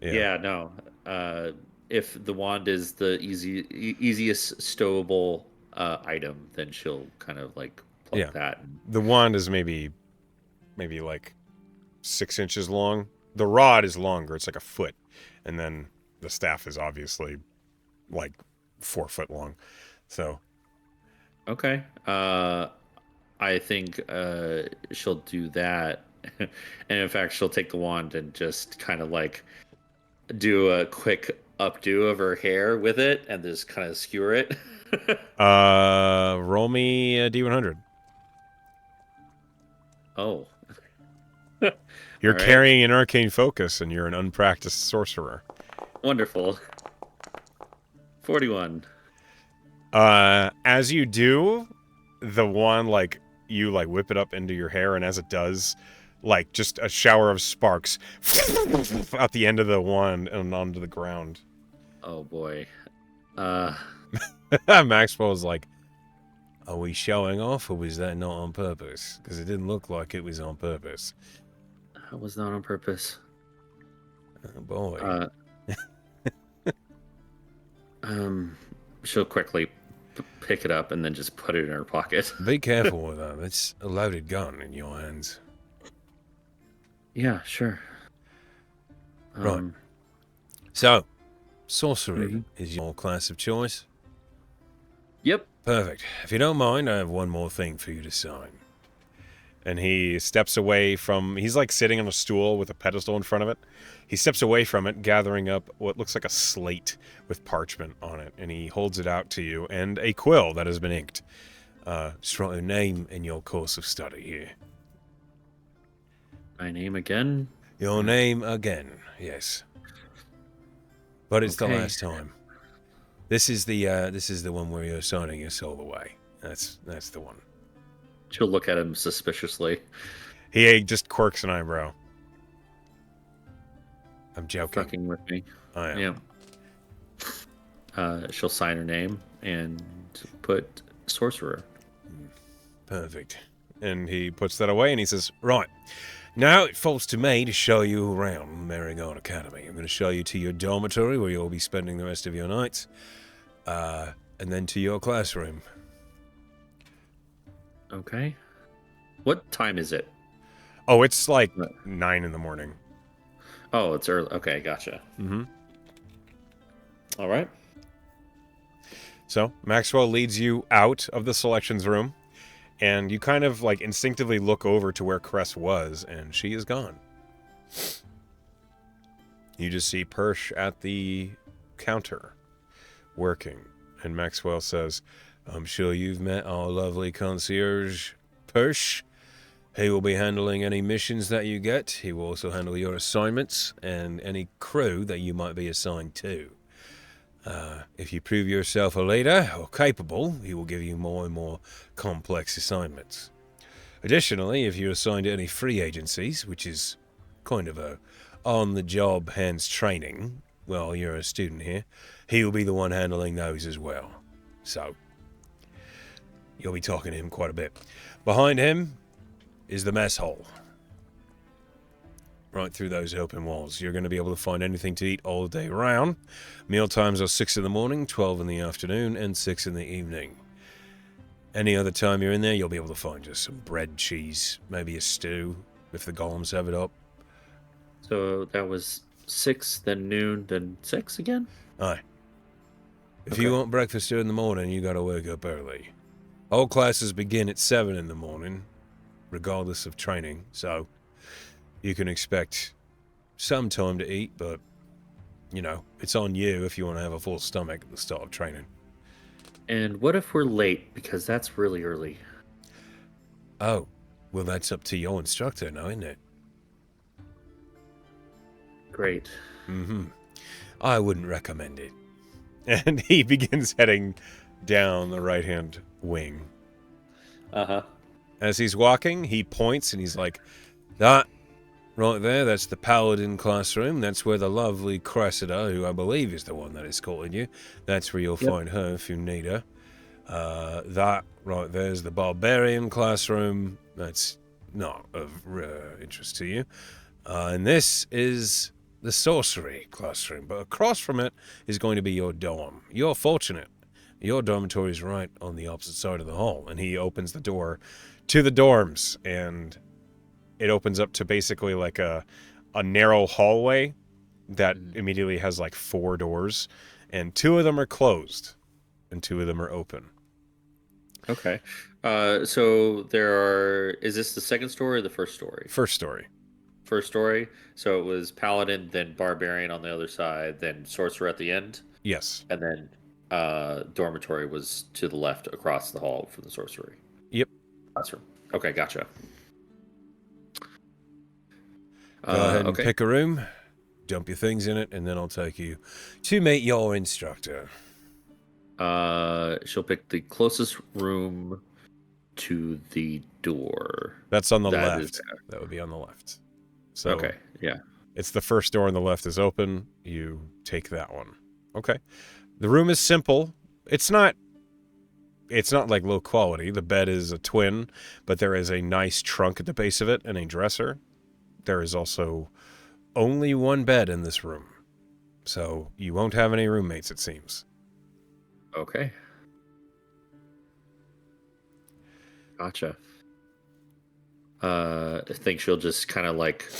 Yeah. Yeah, no. If the wand is the easiest stowable item, then she'll kind of like Yeah. plug that. The wand is maybe like 6 inches long. The rod is longer. It's like a foot. And then the staff is obviously like 4 foot long. So, Okay. I think she'll do that, and in fact, she'll take the wand and just kind of like do a quick updo of her hair with it, and just kind of skewer it. roll me a D100. Oh. You're All right. carrying an arcane focus and you're an unpracticed sorcerer. Wonderful. 41. As you do, the wand you whip it up into your hair, and as it does, like just a shower of sparks out the end of the wand and onto the ground. Oh boy. Maxwell was like, "Are we showing off, or was that not on purpose? Because it didn't look like it was on purpose." That was not on purpose. Oh boy. She'll quickly pick it up and then just put it in her pocket. Be careful with that. It's a loaded gun in your hands. Yeah, sure. Right. So, sorcery is your class of choice. Yep. Perfect. If you don't mind, I have one more thing for you to sign. And he steps away from... He's like sitting on a stool with a pedestal in front of it. He steps away from it, gathering up what looks like a slate with parchment on it. And he holds it out to you, and a quill that has been inked. Just write your name and your course of study here. My name again? Your name again, yes. But it's Okay. the last time. This is the one where you're signing your soul away. That's the one. She'll look at him suspiciously. He just quirks an eyebrow. I'm joking. Fucking with me. I am. Yeah. She'll sign her name and put sorcerer. Perfect. And he puts that away and he says, "Right. Now it falls to me to show you around Mariguard Academy. I'm going to show you to your dormitory where you'll be spending the rest of your nights. And then to your classroom." Okay. What time is it? Oh, it's like 9 in the morning. Oh, it's early. Okay, gotcha. Mm-hmm. All right. So Maxwell leads you out of the selections room, and you kind of like instinctively look over to where Cress was, and she is gone. You just see Persh at the counter, working, and Maxwell says, "I'm sure you've met our lovely concierge, Persh. He will be handling any missions that you get. He will also handle your assignments and any crew that you might be assigned to. If you prove yourself a leader or capable, he will give you more and more complex assignments. Additionally, if you're assigned to any free agencies, which is kind of a on-the-job hands training while you're a student here, he will be the one handling those as well. So, you'll be talking to him quite a bit. Behind him is the mess hall. right through those open walls. You're going to be able to find anything to eat all day round. Meal times are 6 in the morning, 12 in the afternoon, and 6 in the evening. Any other time you're in there, you'll be able to find just some bread, cheese, maybe a stew, if the golems have it up. So that was 6, then noon, then 6 again? Aye. If Okay. you want breakfast in the morning, you gotta wake up early. All classes begin at 7 in the morning, regardless of training, so you can expect some time to eat, but, you know, it's on you if you want to have a full stomach at the start of training. And what if we're late? Because that's really early. Oh, well, that's up to your instructor now, isn't it? Great. Mm-hmm. I wouldn't recommend it. And he begins heading down the right-hand wing. Uh-huh. As he's walking, he points and he's like, that right there, that's the paladin classroom. That's where the lovely Cressida, who I believe is the one that escorted you, that's where you'll find her if you need her. That right there is the barbarian classroom. That's not of interest to you. And this is the sorcery classroom. But across from it is going to be your dorm. You're fortunate. Your dormitory is right on the opposite side of the hall. And he opens the door to the dorms, and it opens up to basically like a narrow hallway that immediately has like 4 doors, and 2 of them are closed and 2 of them are open. Okay. So is this the second story or the first story? First story. First story. So it was paladin, then barbarian on the other side, then sorcerer at the end, Yes. and then dormitory was to the left across the hall from the sorcery. Yep. Classroom. Okay, gotcha. Go ahead and okay. pick a room, dump your things in it, and then I'll take you to meet your instructor. She'll pick the closest room to the door. That's on the left. That would be on the left. So okay, yeah. It's the first door on the left is open. You take that one. Okay. The room is simple. It's not like low quality. The bed is a twin, but there is a nice trunk at the base of it and a dresser. There is also only one bed in this room. So you won't have any roommates, it seems. Okay. Gotcha. I think she'll just kind of like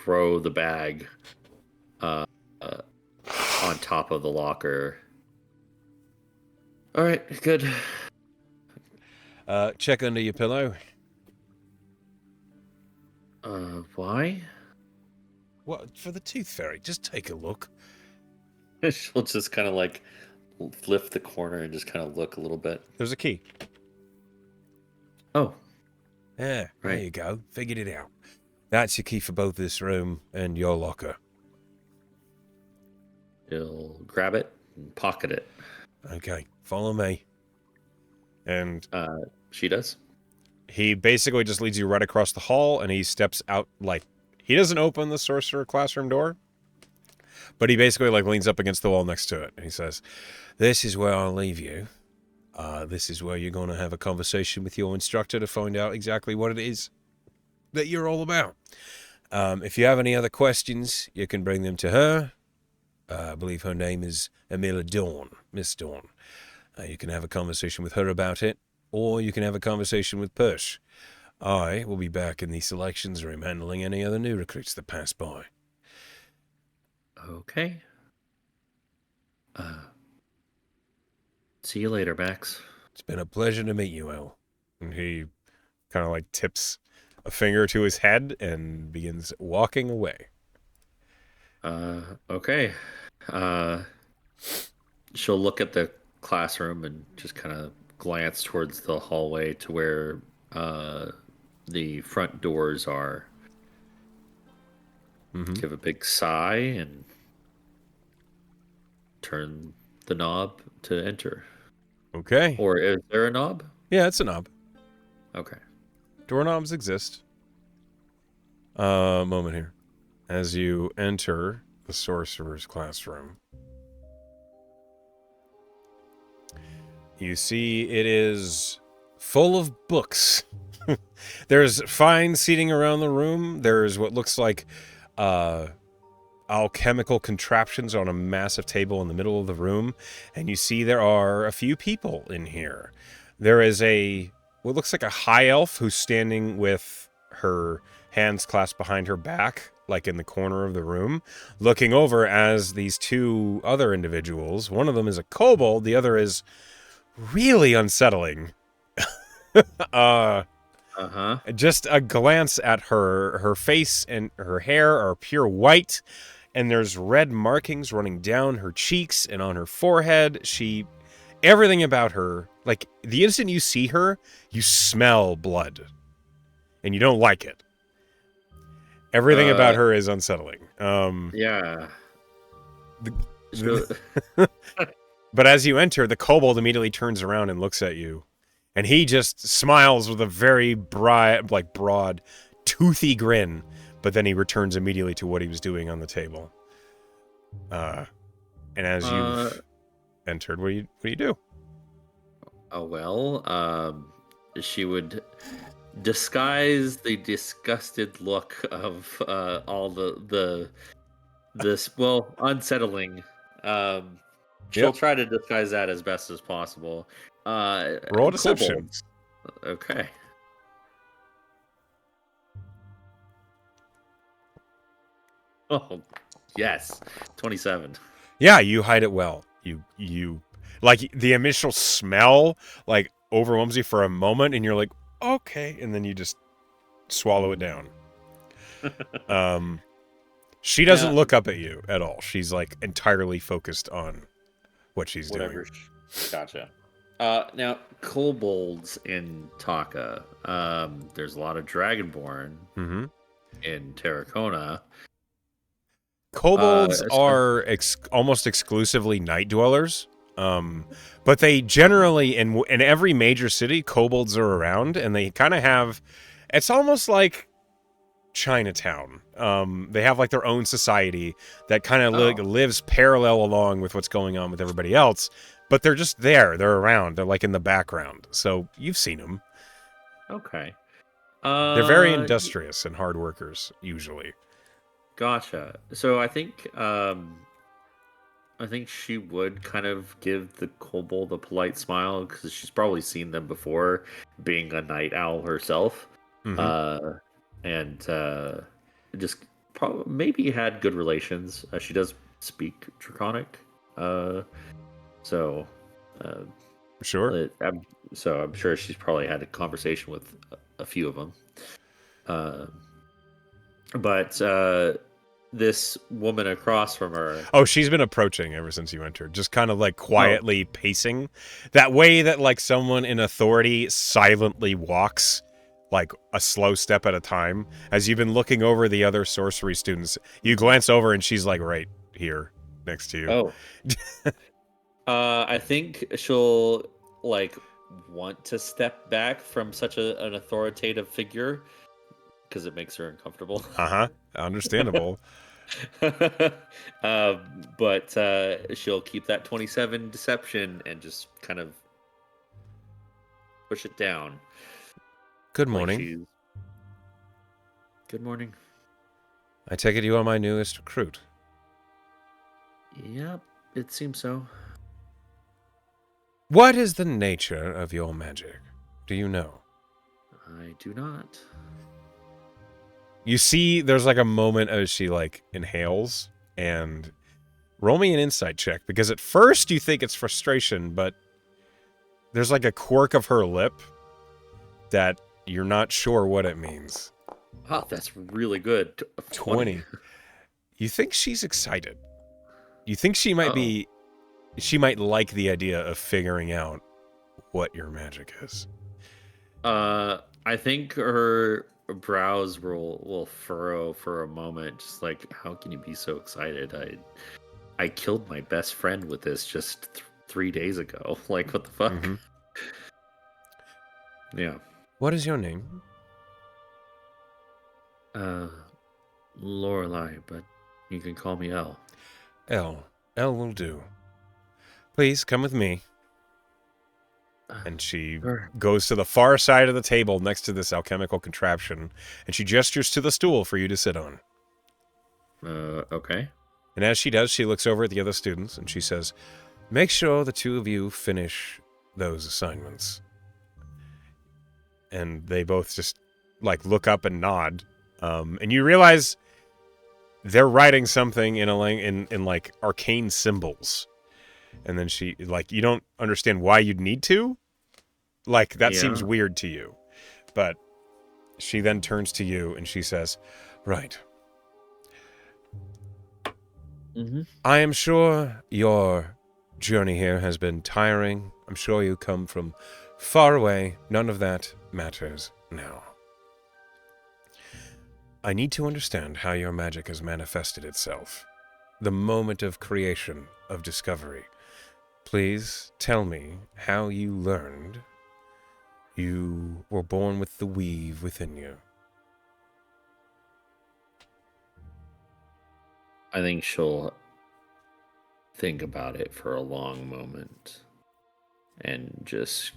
throw the bag on top of the locker. All right, good. Check under your pillow. Why? What? For the tooth fairy. Just take a look. She'll just kind of like lift the corner and just kind of look a little bit. There's a key. Oh. Yeah, right. There you go. Figured it out. That's your key for both this room and your locker. He'll grab it and pocket it. Okay, follow me. And she does. He basically just leads you right across the hall, and he steps out, like, he doesn't open the sorcerer classroom door, but he basically, like, leans up against the wall next to it, and he says, this is where I'll leave you. This is where you're going to have a conversation with your instructor to find out exactly what it is that you're all about. If you have any other questions, you can bring them to her. I believe her name is Amelia Dawn, Miss Dawn. You can have a conversation with her about it, or you can have a conversation with Persh. I will be back in the selections room handling any other new recruits that pass by. Okay. See you later, Max. It's been a pleasure to meet you, Elle. And he kind of like tips a finger to his head and begins walking away. Okay. She'll look at the classroom and just kind of glance towards the hallway to where the front doors are. Mm-hmm. Give a big sigh and turn the knob to enter. Okay. Or is there a knob? Yeah, it's a knob. Okay. Doorknobs exist. Moment here. As you enter the sorcerer's classroom, you see it is full of books. There's fine seating around the room. There's what looks like uh, alchemical contraptions on a massive table in the middle of the room, and you see there are a few people in here. There is what looks like a high elf who's standing with her hands clasped behind her back, like in the corner of the room, looking over as these two other individuals. One of them is a kobold, the other is really unsettling. Just a glance at her face and her hair are pure white, and there's red markings running down her cheeks and on her forehead. Everything about her, like the instant you see her, you smell blood, and you don't like it. Everything about her is unsettling. Yeah. But as you enter, the kobold immediately turns around and looks at you, and he just smiles with a very broad, toothy grin. But then he returns immediately to what he was doing on the table. And as you've entered, what do you do? Oh well, she would disguise the disgusted look of all this unsettling. She'll try to disguise that as best as possible. Roll a deception. Kobolds. Okay. Oh, yes. 27. Yeah, you hide it well. You like the initial smell like overwhelms you for a moment, and you're like, okay, and then you just swallow it down. She doesn't look up at you at all. She's like entirely focused on what she's doing. Gotcha. Now, kobolds in Taka. There's a lot of dragonborn in Terracona. Kobolds are almost exclusively night dwellers, but they generally, in every major city, kobolds are around, and they kind of have, it's almost like Chinatown. They have like their own society that kind of lives parallel along with what's going on with everybody else, but they're just there. They're around. They're like in the background. So you've seen them. Okay. They're very industrious and hard workers, usually. Gotcha. So I think she would kind of give the kobold a polite smile because she's probably seen them before, being a night owl herself, and just probably maybe had good relations. She does speak Draconic, so sure. I'm sure she's probably had a conversation with a few of them. But this woman across from her. Oh, she's been approaching ever since you entered, just kind of like quietly pacing. That way that like someone in authority silently walks, like a slow step at a time. As you've been looking over the other sorcery students, you glance over and she's like right here next to you. Oh. I think she'll like want to step back from such an authoritative figure because it makes her uncomfortable. Understandable. But she'll keep that 27 deception and just kind of push it down. Good morning. Good morning. I take it you are my newest recruit. Yep, it seems so. What is the nature of your magic? Do you know? I do not. You see, there's like a moment as she like inhales, and roll me an insight check, because at first you think it's frustration, but there's like a quirk of her lip that you're not sure what it means. Wow, that's really good. 20. You think she's excited. You think she might be, she might like the idea of figuring out what your magic is. I think her brows will furrow for a moment, just like, how can you be so excited? I killed my best friend with this just 3 days ago. Like, what the fuck? Mm-hmm. Yeah. What is your name? Lorelei, but you can call me Elle. Elle. Elle will do. Please come with me. And she goes to the far side of the table next to this alchemical contraption, and she gestures to the stool for you to sit on. Okay. And as she does, she looks over at the other students and she says, "Make sure the two of you finish those assignments." And they both just like look up and nod. And you realize they're writing something in like arcane symbols. And then she, like, you don't understand why you'd need to. Like, that seems Yeah. weird to you. But she then turns to you and she says, "Right. Mm-hmm. I am sure your journey here has been tiring. I'm sure you come from far away. None of that matters now. I need to understand how your magic has manifested itself. The moment of creation, of discovery. Please tell me how you learned you were born with the weave within you." I think she'll think about it for a long moment, and just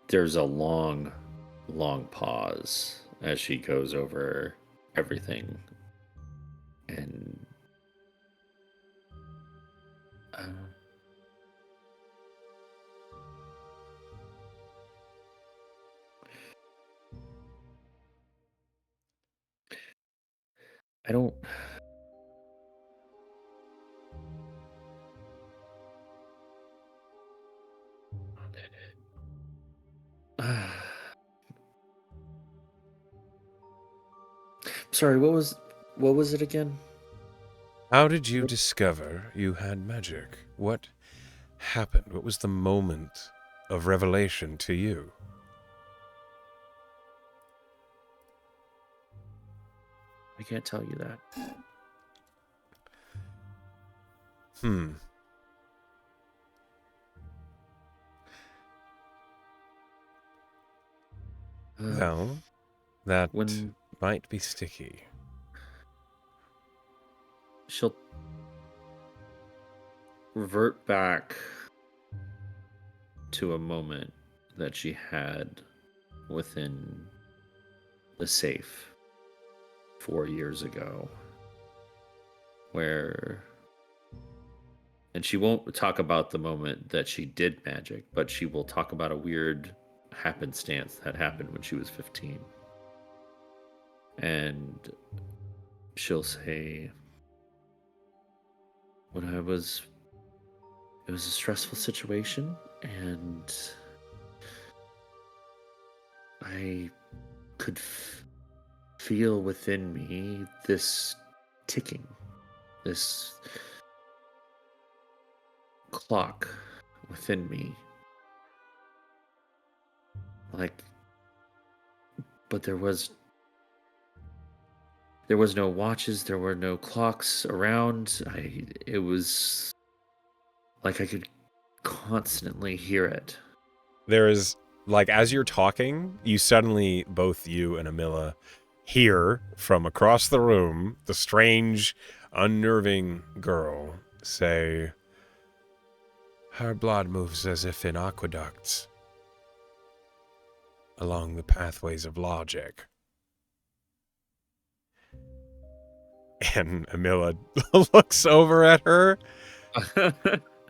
there's a long, long pause as she goes over everything, and uh, I don't. Sorry, what was it again? How did you discover you had magic? What happened? What was the moment of revelation to you? I can't tell you that. Hmm. Well, that When might be sticky. she'll revert back to a moment that she had within the safe 4 years ago, where, and she won't talk about the moment that she did magic, but she will talk about a weird happenstance that happened when she was 15. And she'll say, when it was a stressful situation, and I could feel within me this ticking, this clock within me. Like, but there was no watches, there were no clocks around. It was like I could constantly hear it. There is, like, as you're talking, you suddenly, both you and Amila, hear from across the room the strange, unnerving girl say, "Her blood moves as if in aqueducts along the pathways of logic." And Amila looks over at her.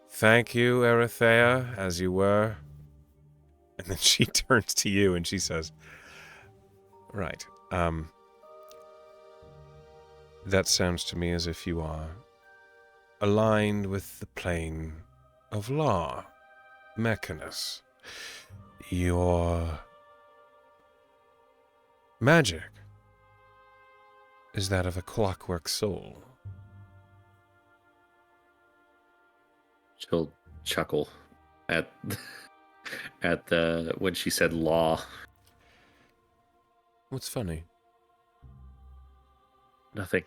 "Thank you, Erithea, as you were." And then she turns to you and she says, "Right. That sounds to me as if you are aligned with the plane of law, Mechanus. Your magic is that of a clockwork soul." She'll chuckle at at the when she said law. What's funny? Nothing.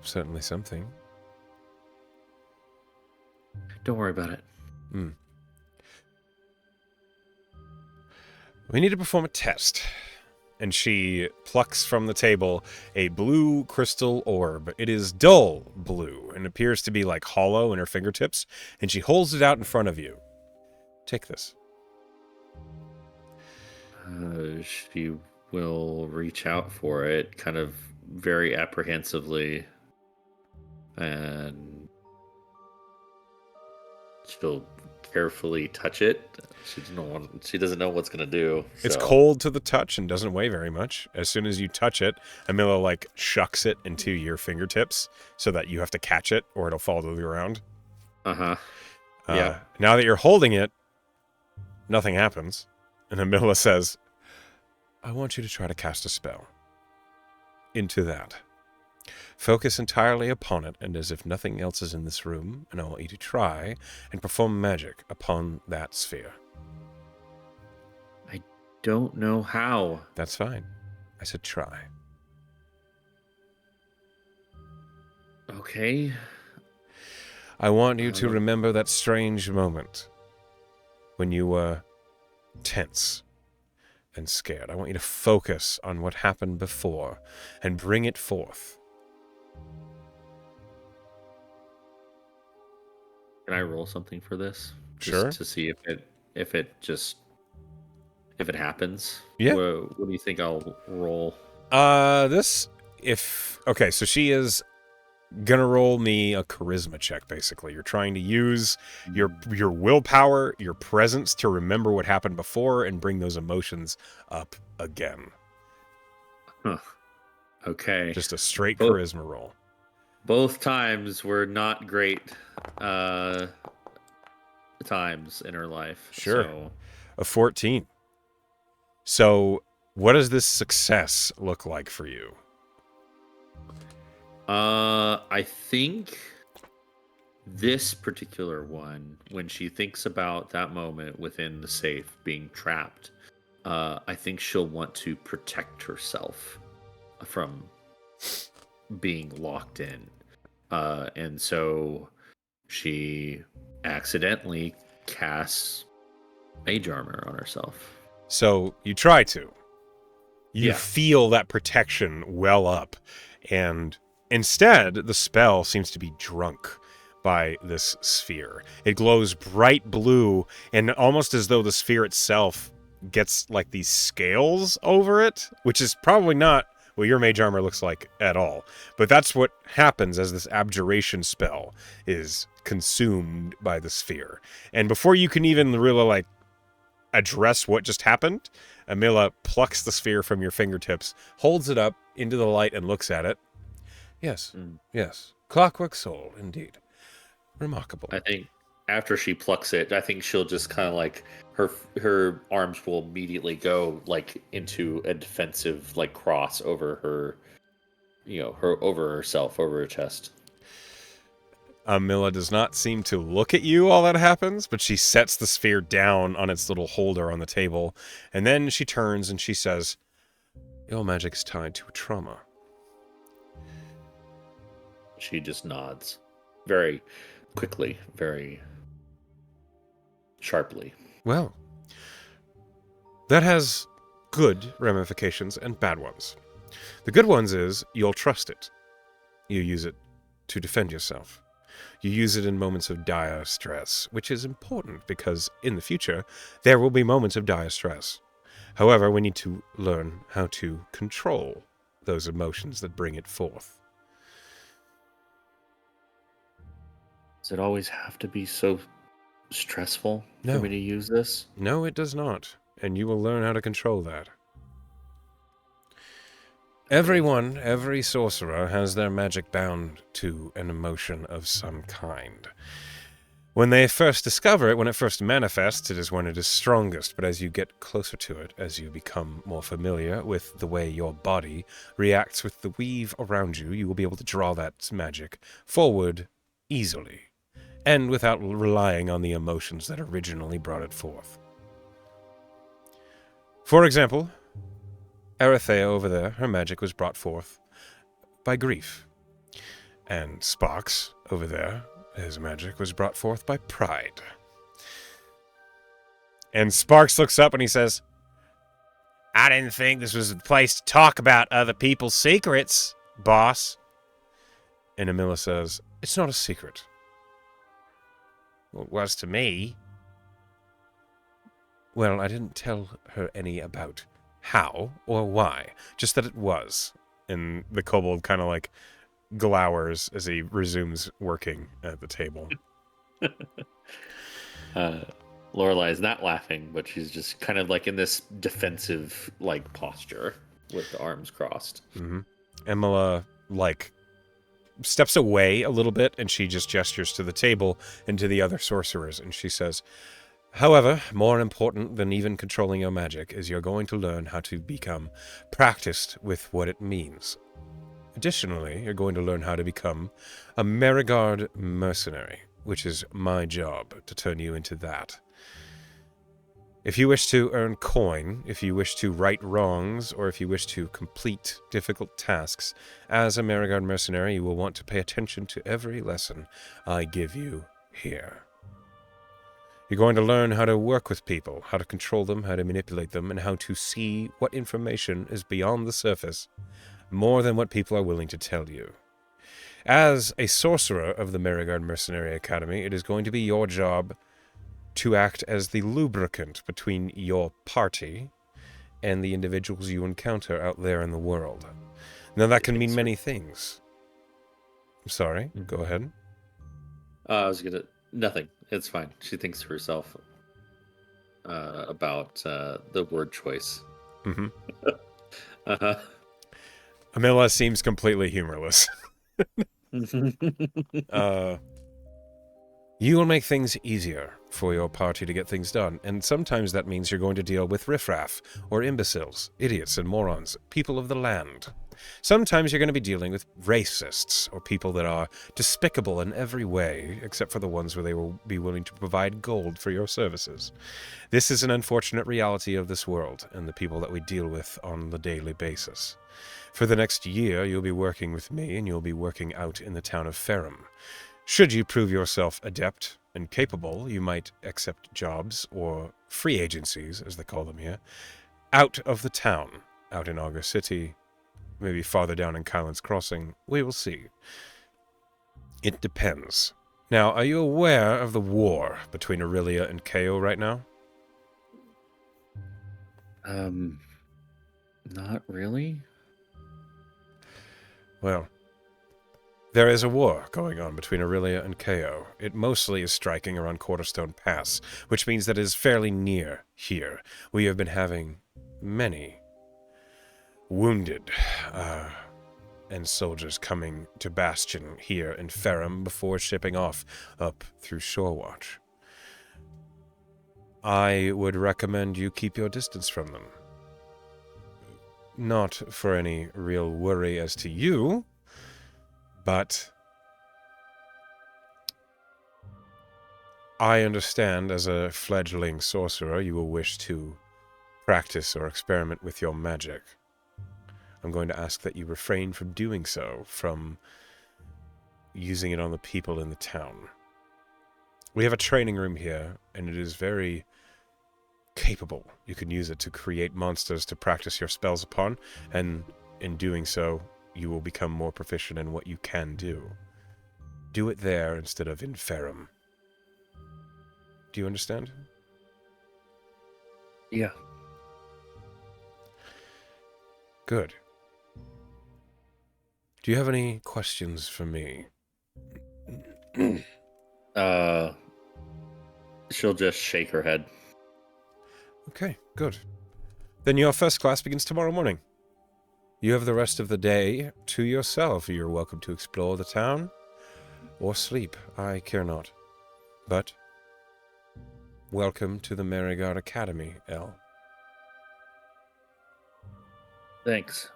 Certainly something. Don't worry about it. We need to perform a test. And she plucks from the table a blue crystal orb. It is dull blue and appears to be like hollow in her fingertips, and she holds it out in front of you. Take this. She will reach out for it, kind of very apprehensively, and she'll carefully touch it. She doesn't know what's gonna do. It's So. cold to the touch and doesn't weigh very much. As soon as you touch it, Amila like shucks it into your fingertips so that you have to catch it or it'll fall to the ground. Uh-huh. Yeah. Now that you're holding it, nothing happens. And Amila says, I want you to try to cast a spell into that. Focus entirely upon it, and as if nothing else is in this room, and I want you to try and perform magic upon that sphere. I don't know how. That's fine. I said try. Okay. I want you to remember that strange moment when you were tense and scared. I want you to focus on what happened before and bring it forth. Can I roll something for this? Sure. Just to see if it happens. Yeah. What do you think I'll roll? Okay, so she is gonna roll me a charisma check, basically. You're trying to use your willpower, your presence to remember what happened before and bring those emotions up again. Huh. Okay. Just a straight charisma roll. Both times were not great times in her life. Sure. So. A 14. So what does this success look like for you? I think this particular one, when she thinks about that moment within the safe being trapped, I think she'll want to protect herself from being locked in. And so she accidentally casts mage armor on herself. So you try to. You Yeah. feel that protection well up, and instead, the spell seems to be drunk by this sphere. It glows bright blue, and almost as though the sphere itself gets like these scales over it, which is probably not what your mage armor looks like at all. But that's what happens as this abjuration spell is consumed by the sphere. And before you can even really like address what just happened, Amila plucks the sphere from your fingertips, holds it up into the light, and looks at it. Yes, yes. Clockwork soul, indeed. Remarkable. I think after she plucks it, I think she'll just kind of like her arms will immediately go like into a defensive like cross over her, over herself, over her chest. Amila does not seem to look at you while that happens, but she sets the sphere down on its little holder on the table, and then she turns and she says, your magic is tied to a trauma. She just nods very quickly, very sharply. Well, that has good ramifications and bad ones. The good ones is you'll trust it. You use it to defend yourself. You use it in moments of dire stress, which is important because in the future, there will be moments of dire stress. However, we need to learn how to control those emotions that bring it forth. Does it always have to be so stressful No. for me to use this? No, it does not, and you will learn how to control that. Everyone, every sorcerer has their magic bound to an emotion of some kind. When they first discover it, when it first manifests, it is when it is strongest, but as you get closer to it, as you become more familiar with the way your body reacts with the weave around you, you will be able to draw that magic forward easily, and without relying on the emotions that originally brought it forth. For example, Arethea over there, her magic was brought forth by grief. And Sparks over there, his magic was brought forth by pride. And Sparks looks up and he says, I didn't think this was the place to talk about other people's secrets, boss. And Amila says, it's not a secret. Well, it was to me. Well, I didn't tell her any about how or why, just that it was. And the kobold kind of like glowers as he resumes working at the table. Lorelai is not laughing, but she's just kind of like in this defensive like posture with the arms crossed. Mm-hmm. Emila like steps away a little bit, and she just gestures to the table and to the other sorcerers, and she says, however, more important than even controlling your magic is you're going to learn how to become practiced with what it means. Additionally, you're going to learn how to become a Mariguard mercenary, which is my job to turn you into that. If you wish to earn coin, if you wish to right wrongs, or if you wish to complete difficult tasks, as a Mariguard mercenary, you will want to pay attention to every lesson I give you here. You're going to learn how to work with people, how to control them, how to manipulate them, and how to see what information is beyond the surface, more than what people are willing to tell you. As a sorcerer of the Mariguard Mercenary Academy, it is going to be your job to act as the lubricant between your party and the individuals you encounter out there in the world. Now, that can mean many things. I'm sorry, go ahead. I was gonna... Nothing. It's fine. She thinks to herself about the word choice. Mm-hmm. Uh-huh. Amila seems completely humorless. You will make things easier for your party to get things done, and sometimes that means you're going to deal with riffraff, or imbeciles, idiots and morons, people of the land. Sometimes you're going to be dealing with racists, or people that are despicable in every way, except for the ones where they will be willing to provide gold for your services. This is an unfortunate reality of this world, and the people that we deal with on the daily basis. For the next year, you'll be working with me, and you'll be working out in the town of Ferrum. Should you prove yourself adept and capable, you might accept jobs, or free agencies, as they call them here, out of the town, out in Augur City, maybe farther down in Kylan's Crossing. We will see. It depends. Now, are you aware of the war between Aurelia and Ko right now? Not really. Well, there is a war going on between Aurelia and Ko. It mostly is striking around Quarterstone Pass, which means that it is fairly near here. We have been having many wounded and soldiers coming to Bastion here in Ferrum before shipping off up through Shorewatch. I would recommend you keep your distance from them. Not for any real worry as to you, but I understand as a fledgling sorcerer you will wish to practice or experiment with your magic. I'm going to ask that you refrain from doing so, from using it on the people in the town. We have a training room here, and it is very capable. You can use it to create monsters to practice your spells upon, and in doing so, you will become more proficient in what you can do. Do it there instead of in Ferrum. Do you understand? Yeah. Good. Do you have any questions for me? She'll just shake her head. Okay, good. Then your first class begins tomorrow morning. You have the rest of the day to yourself. You're welcome to explore the town or sleep. I care not. But welcome to the Mariguard Academy, Elle. Thanks.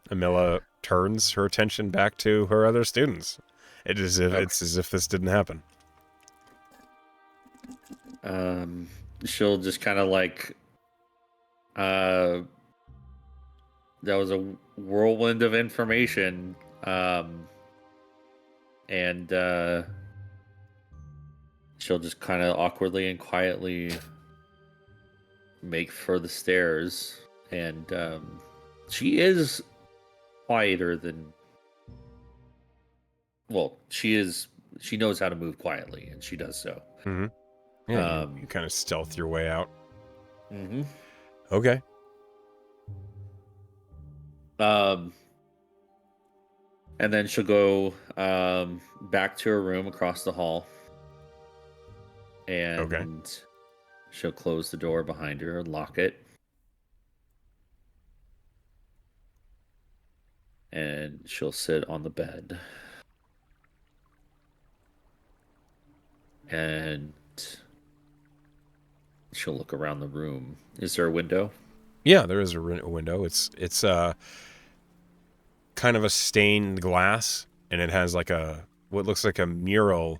Amila turns her attention back to her other students. It's as if this didn't happen. She'll just kind of like, that was a whirlwind of information, and she'll just kind of awkwardly and quietly make for the stairs, and she is quieter than, well, she knows how to move quietly, and she does so. Mm-hmm. Yeah, you kind of stealth your way out. Mm-hmm. Okay. And then she'll go back to her room across the hall, Okay. and she'll close the door behind her and lock it. And she'll sit on the bed. And she'll look around the room. Is there a window? Yeah, there is a window. It's kind of a stained glass, and it has like what looks like a mural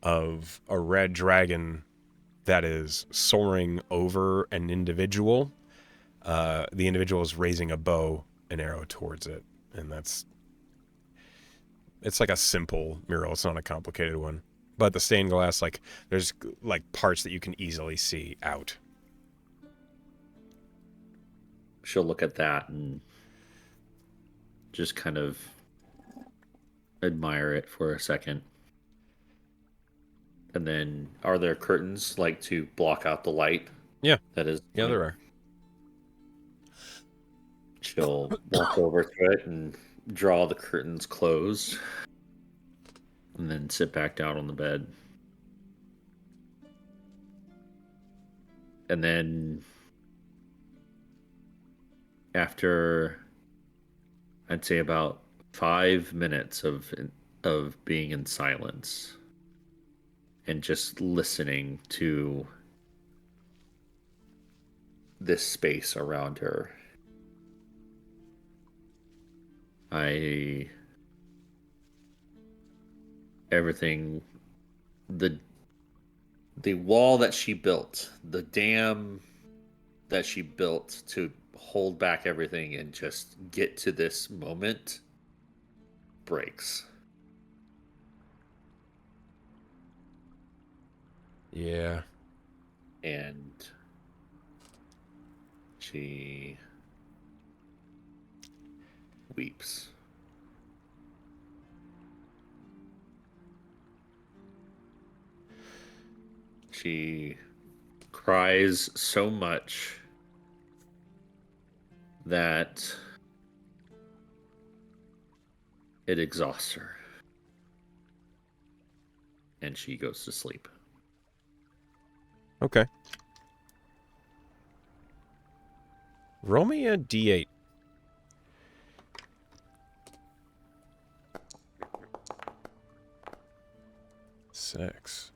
of a red dragon that is soaring over an individual. The individual is raising a bow and arrow towards it, and it's like a simple mural. It's not a complicated one. But the stained glass, like, there's like parts that you can easily see out. She'll look at that and just kind of admire it for a second. And then, are there curtains like to block out the light? Yeah. That is. Yeah, there are. She'll walk over to it and draw the curtains closed, and then sit back down on the bed. And then, after, I'd say about 5 minutes of being in silence and just listening to this space around her, everything, the wall that she built, the dam that she built to hold back everything and just get to this moment, breaks. Yeah. And she weeps. She cries so much that it exhausts her. And she goes to sleep. Okay. Roll me a d8. Six.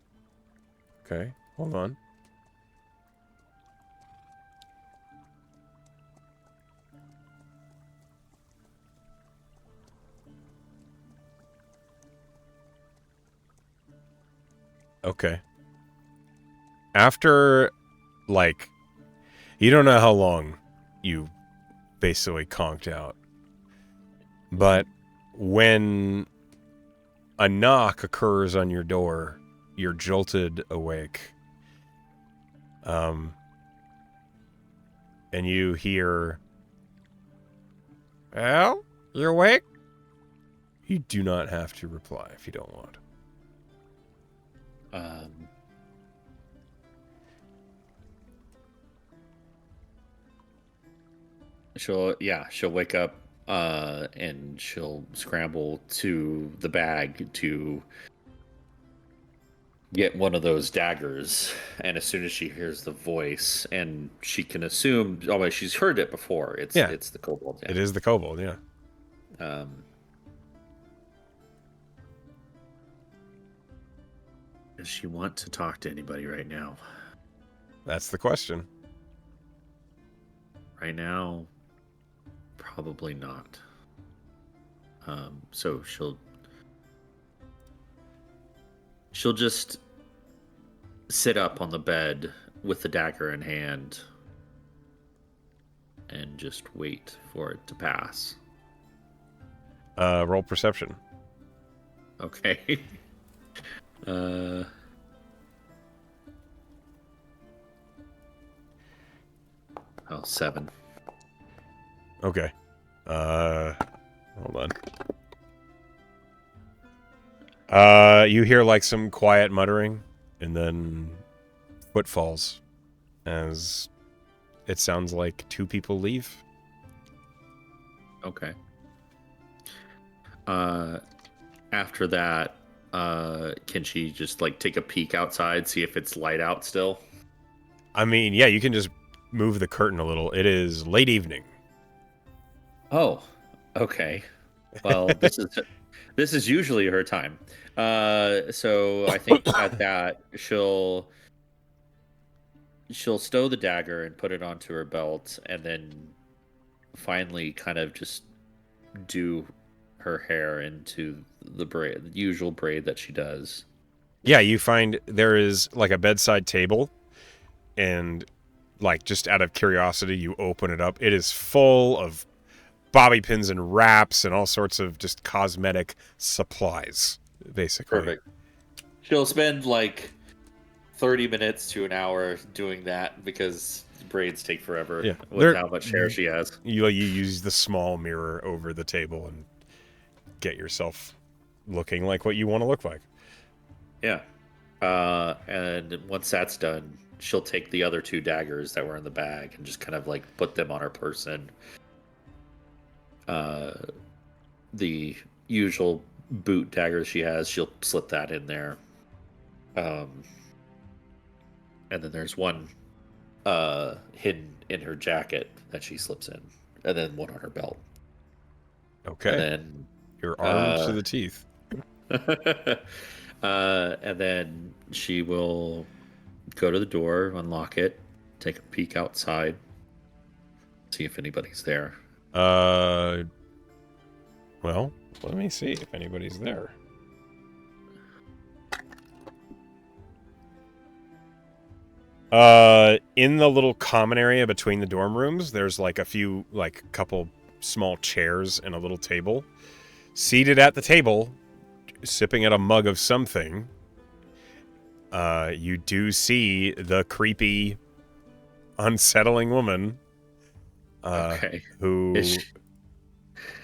Okay, hold on. Okay. After, like, you don't know how long you basically conked out, but when a knock occurs on your door, you're jolted awake. And you hear, "Elle, you awake?" You do not have to reply if you don't want. She'll wake up and she'll scramble to the bag to get one of those daggers. And as soon as she hears the voice, and she can assume, oh, well, she's heard it before. It's the kobold. Yeah. It is the kobold, yeah. Does she want to talk to anybody right now? That's the question. Right now, probably not. So she'll just sit up on the bed with the dagger in hand and just wait for it to pass. Roll perception. Okay. 7. Okay. Hold on. You hear like some quiet muttering, and then footfalls as it sounds like 2 people leave. Okay. After that, can she just like take a peek outside, see if it's light out still? I mean, yeah, you can just move the curtain a little. It is late evening. Oh, okay. Well, this is usually her time. So I think at that she'll stow the dagger and put it onto her belt, and then finally kind of just do her hair into the usual braid that she does. Yeah, you find there is like a bedside table, and like just out of curiosity, you open it up. It is full of bobby pins and wraps and all sorts of just cosmetic supplies, basically. Perfect. She'll spend like 30 minutes to an hour doing that because braids take forever Yeah, with how much hair she has. you use the small mirror over the table and get yourself looking like what you want to look like. Yeah. And once that's done, she'll take the other 2 daggers that were in the bag and just kind of like put them on her person. The usual boot dagger she has, she'll slip that in there. And then there's one hidden in her jacket that she slips in, and then one on her belt. Okay. And then you're armed to the teeth. And then she will go to the door, unlock it, take a peek outside, see if anybody's there. Well, let me see if anybody's there. In the little common area between the dorm rooms, there's like a couple small chairs and a little table. Seated at the table, sipping at a mug of something, you do see the creepy, unsettling woman. Okay. Who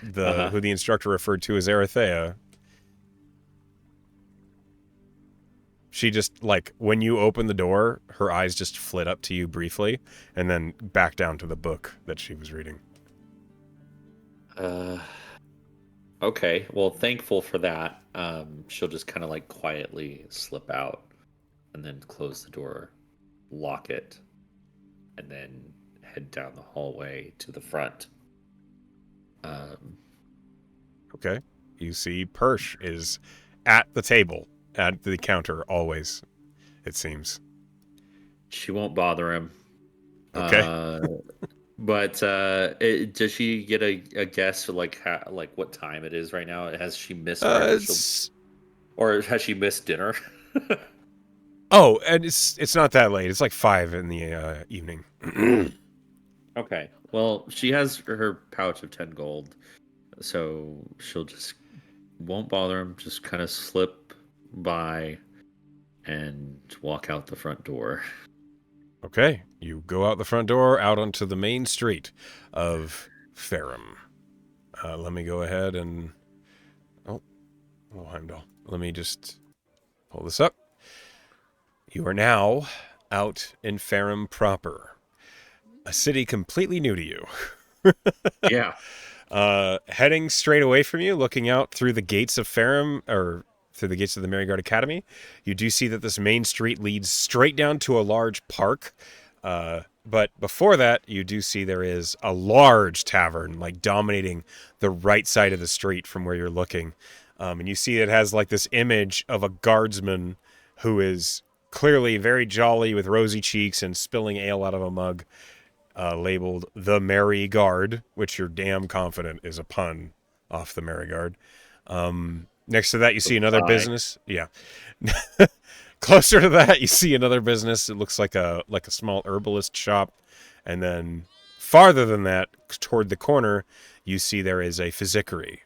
the instructor referred to as Arathea. She just, like, when you open the door, her eyes just flit up to you briefly, and then back down to the book that she was reading. Okay. Well, thankful for that. She'll just kind of like quietly slip out and then close the door, lock it, and then head down the hallway to the front. Okay. You see Persh is at the table, at the counter, always, it seems. She won't bother him. Okay. But does she get a guess for like what time it is right now? Has she missed or has she missed dinner? Oh, and it's not that late. It's like 5 in the evening. Okay. Well, she has her pouch of 10 gold, so she'll just won't bother him. Just kind of slip by and walk out the front door. Okay, you go out the front door, out onto the main street of Ferrum. Let me go ahead and... Oh, Heimdall. Let me just pull this up. You are now out in Ferrum proper. A city completely new to you. Yeah. Heading straight away from you, looking out through the gates of Ferrum, or through the gates of the Mariguard Academy, you do see that this main street leads straight down to a large park. But before that, you do see there is a large tavern, like dominating the right side of the street from where you're looking. And you see it has like this image of a guardsman who is clearly very jolly with rosy cheeks and spilling ale out of a mug, labeled the Mariguard, which you're damn confident is a pun off the Mariguard. Next to that, you see another business. Yeah. Closer to that, you see another business. It looks like a small herbalist shop. And then farther than that, toward the corner, you see there is a physicary.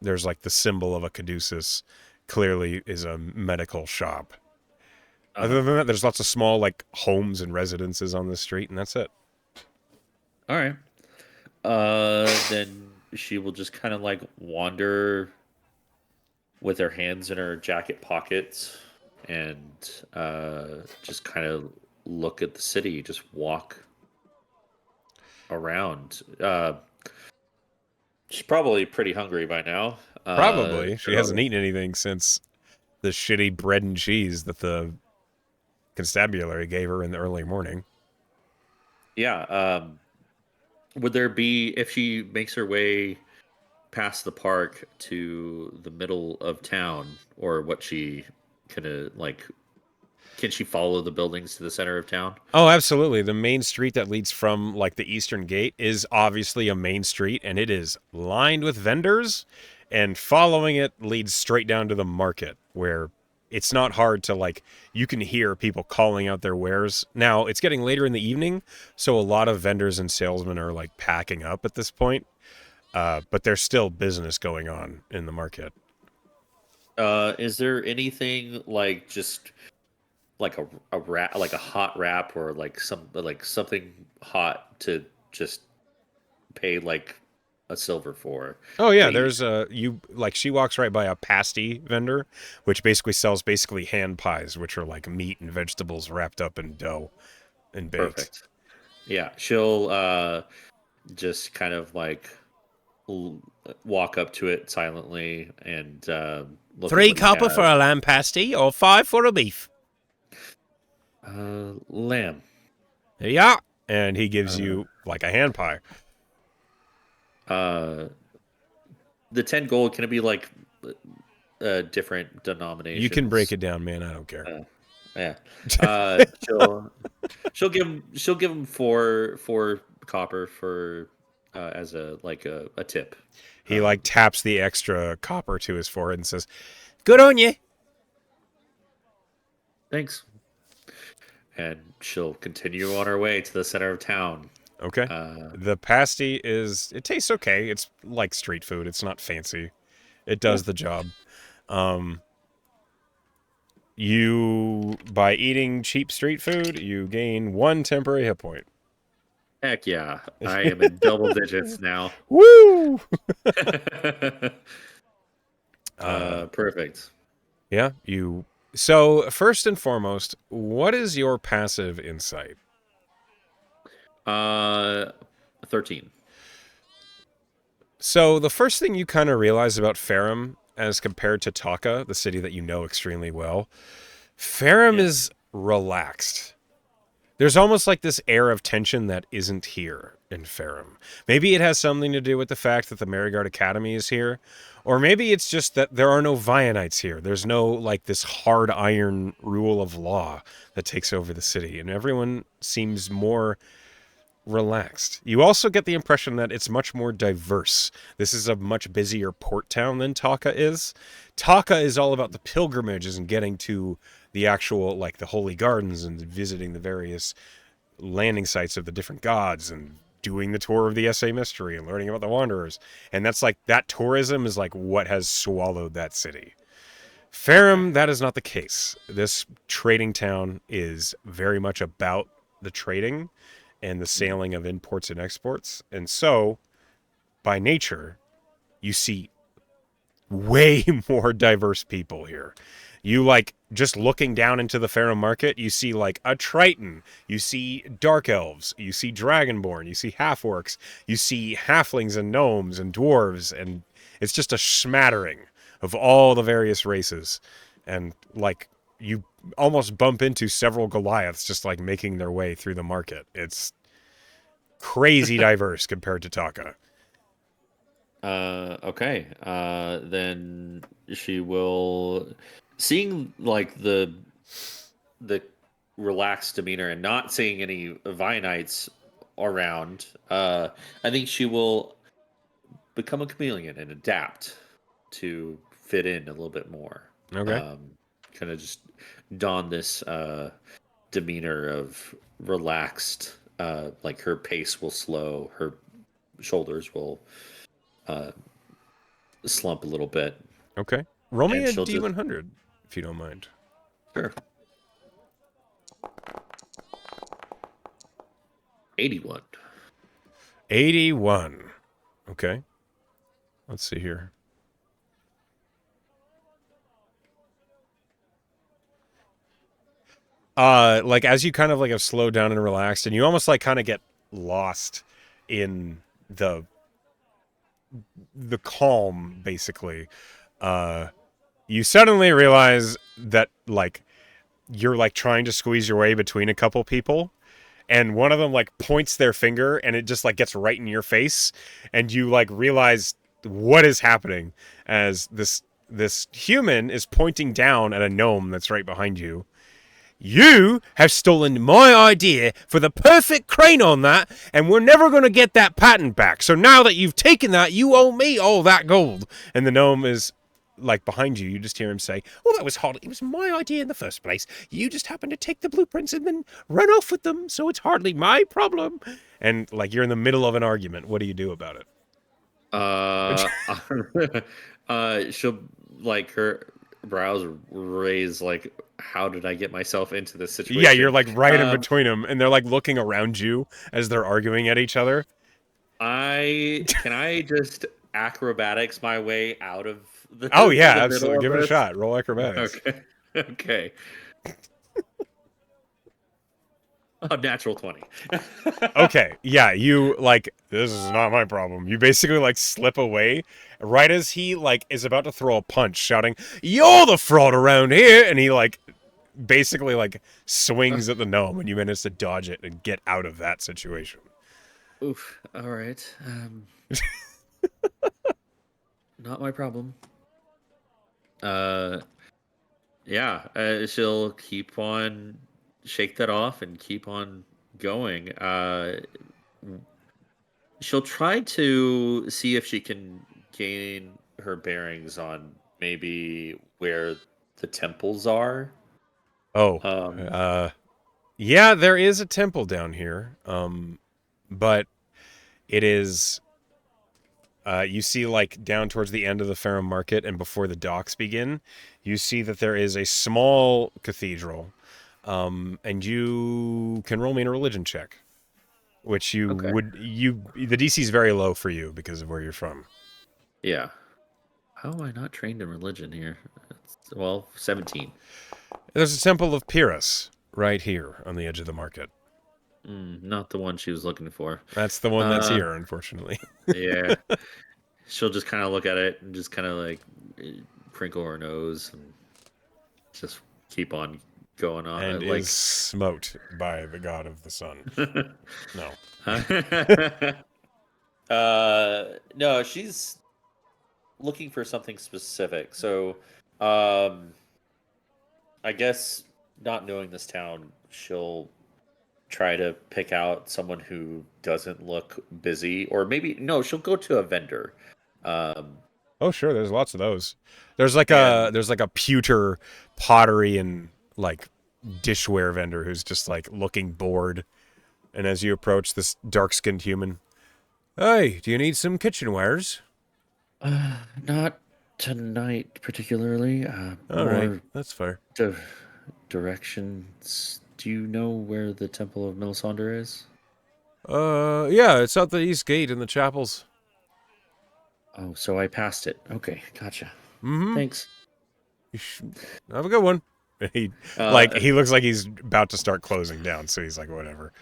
There's like the symbol of a caduceus. Clearly is a medical shop. Other than that, there's lots of small like homes and residences on the street, and that's it. All right. Then she will just kind of like wander with her hands in her jacket pockets and just kind of look at the city, just walk around. She's probably pretty hungry by now. Probably. She hasn't So eaten anything since the shitty bread and cheese that the constabulary gave her in the early morning. yeah. Would there be, if she makes her way past the park to the middle of town, or what she kind of like? Can she follow the buildings to the center of town? Oh, absolutely. The main street that leads from like the eastern gate is obviously a main street, and it is lined with vendors, and following it leads straight down to the market where it's not hard to like you can hear people calling out their wares. Now, it's getting later in the evening, so a lot of vendors and salesmen are like packing up at this point. But there's still business going on in the market. Is there anything like just like a wrap, like a hot wrap, or like something hot to just pay like a silver for Oh to yeah, eat? there's a you like she walks right by a pasty vendor, which basically sells basically hand pies, which are like meat and vegetables wrapped up in dough and baked. Perfect. Yeah, she'll just kind of like l- walk up to it silently and look at Three what he copper for has. a lamb pasty, or five for a beef. Lamb. Yeah, and he gives Uh, you like a hand pie. uh, the 10 gold, can it be like different You can break denominations? it down, man. I don't care. Uh, yeah. She'll she'll give him four copper for as a like a tip. He like Um, taps the extra copper to his forehead and says, "Good on you." Thanks. And she'll continue on her way to the center of town. Okay. Uh, The pasty it tastes okay. It's like street food. It's not fancy. It yeah. does the job. Um, you by eating cheap street food, you gain one temporary hit point. Heck yeah. I am in double digits now. Woo! Uh, Perfect. yeah, you. So first and foremost, what is your passive insight? Uh 13. So the first thing you kind of realize about Ferrum as compared to Taka, the city that you know extremely well, Ferrum Yeah. is relaxed. There's almost like this air of tension that isn't here in Ferrum. Maybe it has something to do with the fact that the Mariguard Academy is here, or maybe it's just that there are no Vionites here. There's no like this hard iron rule of law that takes over the city, and everyone seems more relaxed. You also get the impression that it's much more diverse. This is a much busier port town than Taka is. Taka is all about the pilgrimages and getting to the actual, like the holy gardens and visiting the various landing sites of the different gods and doing the tour of the SA Mystery and learning about the Wanderers. And that's like, that tourism is like what has swallowed that city. Okay. Ferrum, that is not the case. This trading town is very much about the trading and the Mhm. sailing of imports and exports. And so, by nature, you see way more diverse people here. You like just looking down into the Pharaoh market, you see like a Triton, you see dark elves, you see dragonborn, you see half orcs, you see halflings and gnomes and dwarves, and it's just a smattering of all the various races. And like you almost bump into several Goliaths just like making their way through the market. It's crazy diverse compared to Taka. Okay. Then she will, seeing like the relaxed demeanor and not seeing any Vionites around. I think she will become a chameleon and adapt to fit in a little bit more. Okay. Um, Kind of just don this demeanor of relaxed. Like her pace will slow, her shoulders will uh, slump a little bit, Okay. Roll me and a she'll just D100 if you don't mind. sure 81. 81. Okay. Let's see here. Like as you kind of like have slowed down and relaxed, and you almost like kind of get lost in the calm, basically, you suddenly realize that like you're like trying to squeeze your way between a couple people, and one of them like points their finger and it just like gets right in your face, and you like realize what is happening as this human is pointing down at a gnome that's right behind you. You have stolen my idea for the perfect crane on that, and we're never going to get that patent back. So now that you've taken that, you owe me all that gold. And the gnome is like behind you. You just hear him say, "Well, that was hard. It was my idea in the first place. You just happened to take the blueprints and then run off with them, so it's hardly my problem." And like you're in the middle of an argument. What do you do about it? She'll like her brows raise like, how did I get myself into this Yeah, you're situation? like right in Um, between them, and they're like looking around you as they're arguing at each other. I just acrobatics my way out of Oh yeah, the middle absolutely. of Give it a this? shot. Roll acrobatics. Okay. Okay. A natural 20. Okay, yeah, you like this is not my problem. You basically like slip away right as he like is about to throw a punch, shouting, "You're the fraud around here!" And he like basically like swings at the gnome, and you manage to dodge it and get out of that situation. Oof. All right. Not my problem. Uh, yeah. She'll keep on shake that off and keep on going. She'll try to see if she can gain her bearings on maybe where the temples are. Oh, Um, yeah, there is a temple down here, but it is. You see, like down towards the end of the Ferrum Market and before the docks begin, you see that there is a small cathedral, and you can roll me in a religion check, which you okay. would the DC is very low for you because of where you're from. Yeah. How am I not trained in religion here? Well, 17. There's a temple of Pyrrhus right here on the edge of the market. Not the one she was looking for. That's the one that's Uh, here, unfortunately. yeah. She'll just kind of look at it and just kind of like crinkle her nose and just keep on going on. And is smote by the god of the sun. No. No, she's looking for something specific. So, um, I guess not knowing this town, she'll try to pick out someone who doesn't look busy, or maybe no, she'll go to a vendor. Um, Oh, sure. There's lots of those. and There's like a pewter pottery and like dishware vendor who's just like looking bored. And as you approach this dark-skinned human, "Hey, do you need some kitchenwares?" not tonight particularly. All right, More that's fair. di- directions. Do you know where the Temple of Melisandre is? Yeah, it's out the east gate in the chapels. Oh, so I passed it. Okay, gotcha. Mm-hmm. Thanks. Have a good one. He Uh, he looks like he's about to start closing down, so he's like, whatever.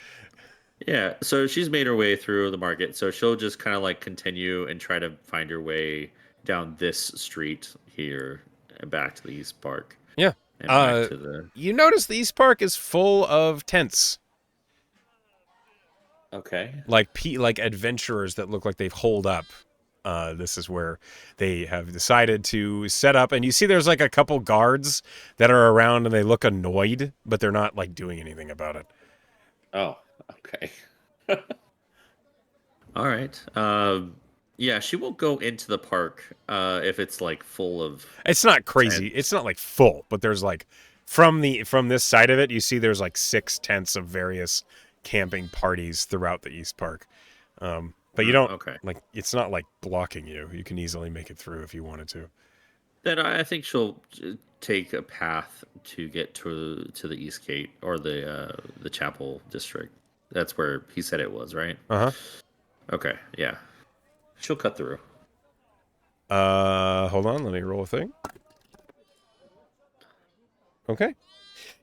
yeah, so she's made her way through the market. So she'll just kind of like continue and try to find her way down this street here and back to the East Park Yeah. and back to the. You notice the East Park is full of tents. Okay. Like adventurers that look like they've holed up. This is where they have decided to set up, and you see there's like a couple guards that are around, and they look annoyed, but they're not like doing anything about it. Oh, okay. All right. Yeah, she won't go into the park if it's like full of It's not crazy. tents. It's not like full, but there's like from this side of it, you see there's like 6 tents of various camping parties throughout the East Park. But you don't Okay. like it's not like blocking you. You can easily make it through if you wanted to. Then I think she'll take a path to get to the East Gate or the Chapel District. That's where he said it was, right? Uh-huh. Okay, yeah. She'll cut through. Hold on, let me roll a thing. Okay.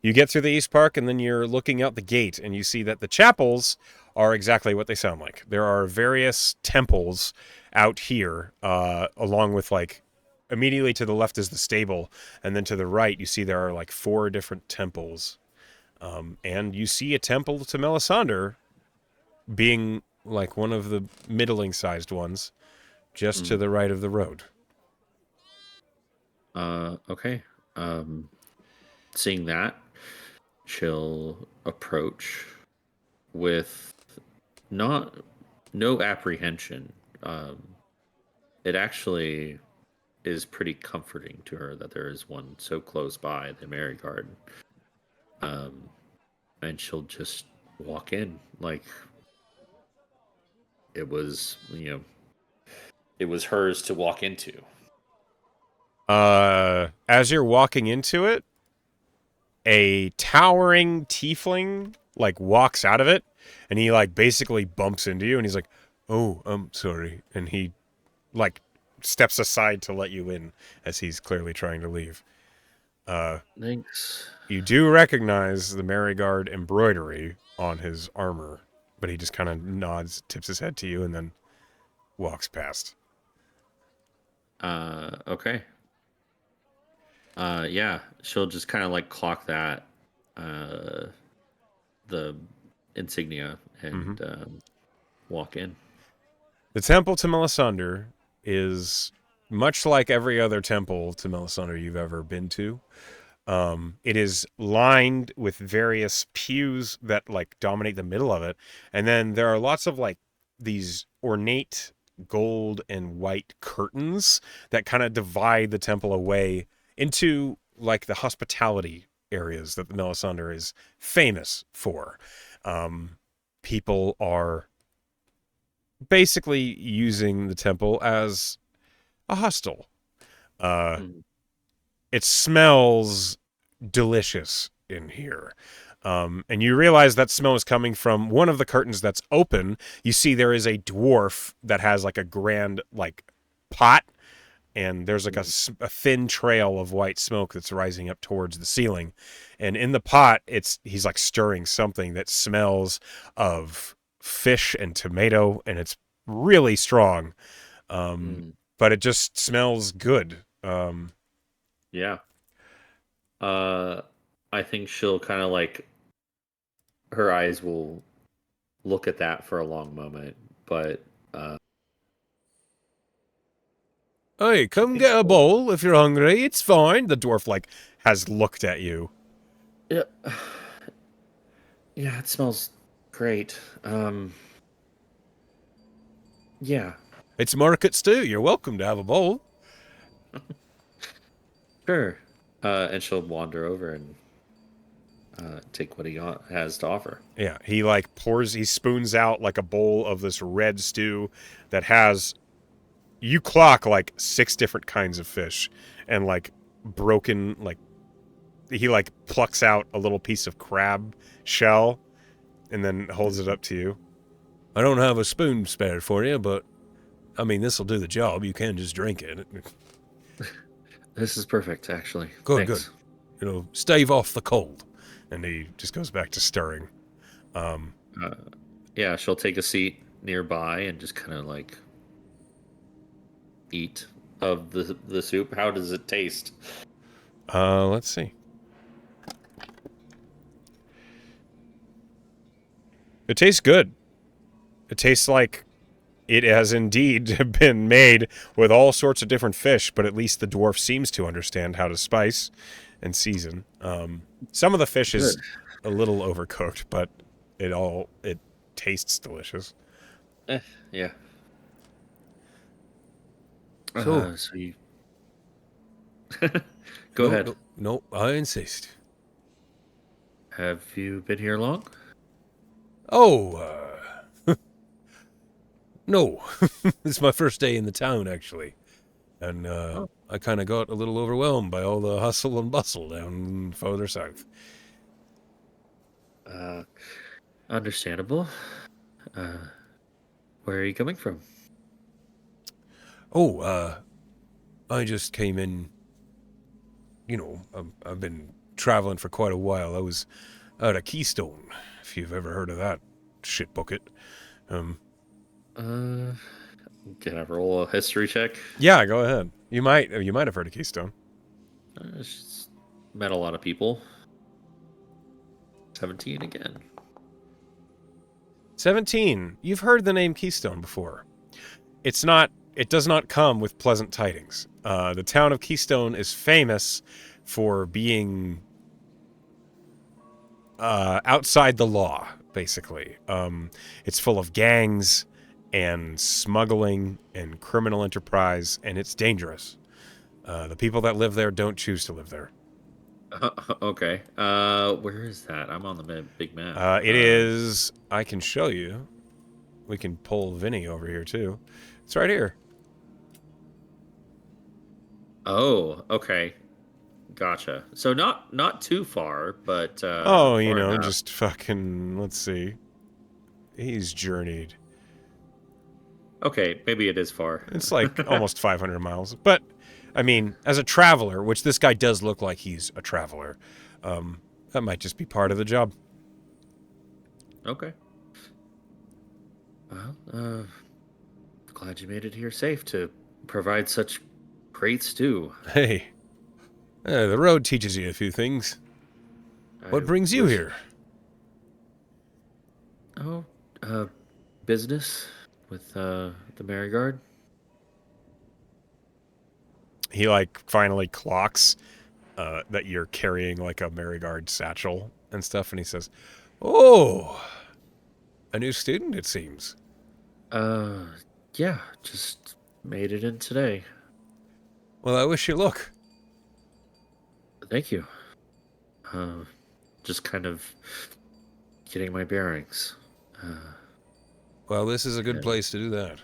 You get through the East Park, and then you're looking out the gate, and you see that the chapels are exactly what they sound like. There are various temples out here, along with like immediately to the left is the stable, and then to the right you see there are like 4 different temples. And you see a temple to Melisandre being like one of the middling sized ones just to Mm. the right of the road. Okay. Um, Seeing that, she'll approach with not no apprehension. Um, it actually is pretty comforting to her that there is one so close by, the Mariguard. Um, and she'll just walk in like it was, it was hers to walk into. As you're walking into it, a towering tiefling like walks out of it, and he like basically bumps into you, and he's like, "Oh, I'm sorry," and he like steps aside to let you in as he's clearly trying to leave. Thanks. You do recognize the Mariguard embroidery on his armor, but he just kind of nods, tips his head to you, and then walks past. Okay. Yeah, she'll just kind of like clock that, uh, the insignia Mm-hmm. and walk in. The temple to Melisandre is much like every other temple to Melisandre you've ever been to. It is lined with various pews that like dominate the middle of it, and then there are lots of like these ornate gold and white curtains that kind of divide the temple away into like the hospitality areas that the Melisandre is famous for. Um, People are basically using the temple as a hostel. Uh, Mm. it smells delicious in here. And you realize that smell is coming from one of the curtains that's open. You see there is a dwarf that has like a grand like pot, and there's like a thin trail of white smoke that's rising up towards the ceiling. And in the pot, he's like stirring something that smells of fish and tomato, and it's really strong. Um, Mm. but it just smells good. Yeah. Uh, I think she'll kind of like her eyes will look at that for a long moment, but Hey, I come think get a she'll. bowl if you're hungry. It's fine. The dwarf like has looked at you. Yeah. Yeah, it smells great. Yeah, It's market stew. You're welcome to have a bowl. sure. And she'll wander over and take what has to offer. Yeah, he like he spoons out like a bowl of this red stew that has, you clock like 6 different kinds of fish and like broken, like he like plucks out a little piece of crab shell and then holds it up to you. I don't have a spoon spared for you, but I mean, this will do the job. You can just drink it. This is perfect, actually. Good, good. Thanks. Stave off the cold. And he just goes back to stirring. Um, Uh, yeah, she'll take a seat nearby and just kind of like eat of the soup. How does it taste? let's see. It tastes good. It tastes like it has indeed been made with all sorts of different fish, but at least the dwarf seems to understand how to spice and season. Some of the fish is Good. a little overcooked, but it tastes delicious. Eh, yeah. So, So you go no, ahead. no, no, I insist. Have you been here long? Oh, no. It's my first day in the town, actually. And Oh, I kind of got a little overwhelmed by all the hustle and bustle down farther south. uh, understandable. Uh, where are you coming from? Oh, I just came in, I've been traveling for quite a while. I was out at Keystone, if you've ever heard of that. shit book it. Can I roll a history check? Yeah, go ahead. You might have heard of Keystone. She's met a lot of people. 17 again. 17. You've heard the name Keystone before. It does not come with pleasant tidings. The town of Keystone is famous for being outside the law, basically. It's full of gangs and smuggling and criminal enterprise, and it's dangerous. The people that live there don't choose to live there. Okay. Where is that? I'm on the big map. It is... I can show you. We can pull Vinny over here, too. It's right here. Oh, okay. Gotcha. So not too far, but You far know, enough. just fucking... Let's see. He's journeyed. Okay, maybe it is far. It's like almost 500 miles. But, I mean, as a traveler, which this guy does look like he's a traveler, that might just be part of the job. Okay. Well, glad you made it here safe to provide such great stew. Hey, the road teaches you a few things. What I brings you wish- here? Oh, business with the Mariguard. He, like, finally clocks that you're carrying, like, a Mariguard satchel and stuff, and he says, "Oh, a new student, it seems." Yeah, just made it in today. Well, I wish you luck. Thank you. Just kind of getting my bearings. Well, this is a good Yeah. place to do that.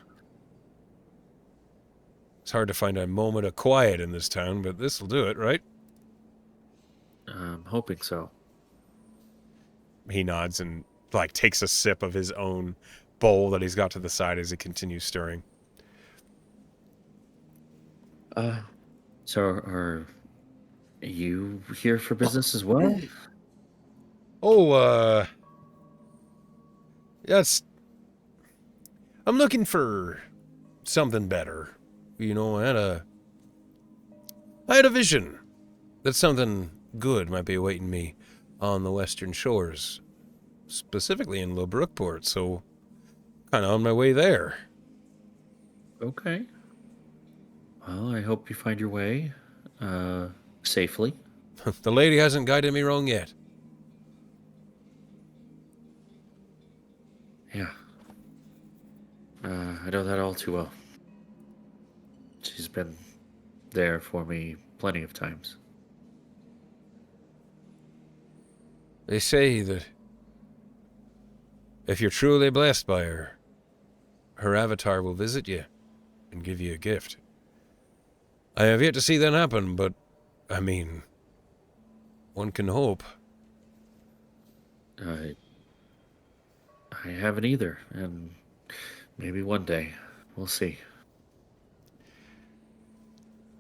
It's hard to find a moment of quiet in this town, but this will do it, right? I'm hoping so. He nods and, like, takes a sip of his own bowl that he's got to the side as he continues stirring. So are you here for business as well? Oh, yes. I'm looking for something better. You know, I had a vision that something good might be awaiting me on the western shores, specifically in Brookport, so kind of on my way there. Okay. Well, I hope you find your way safely. The lady hasn't guided me wrong yet. Yeah. I know that all too well. She's been there for me plenty of times. They say that if you're truly blessed by her, her avatar will visit you and give you a gift. I have yet to see that happen, but, I mean, one can hope. I haven't either, and maybe one day. We'll see.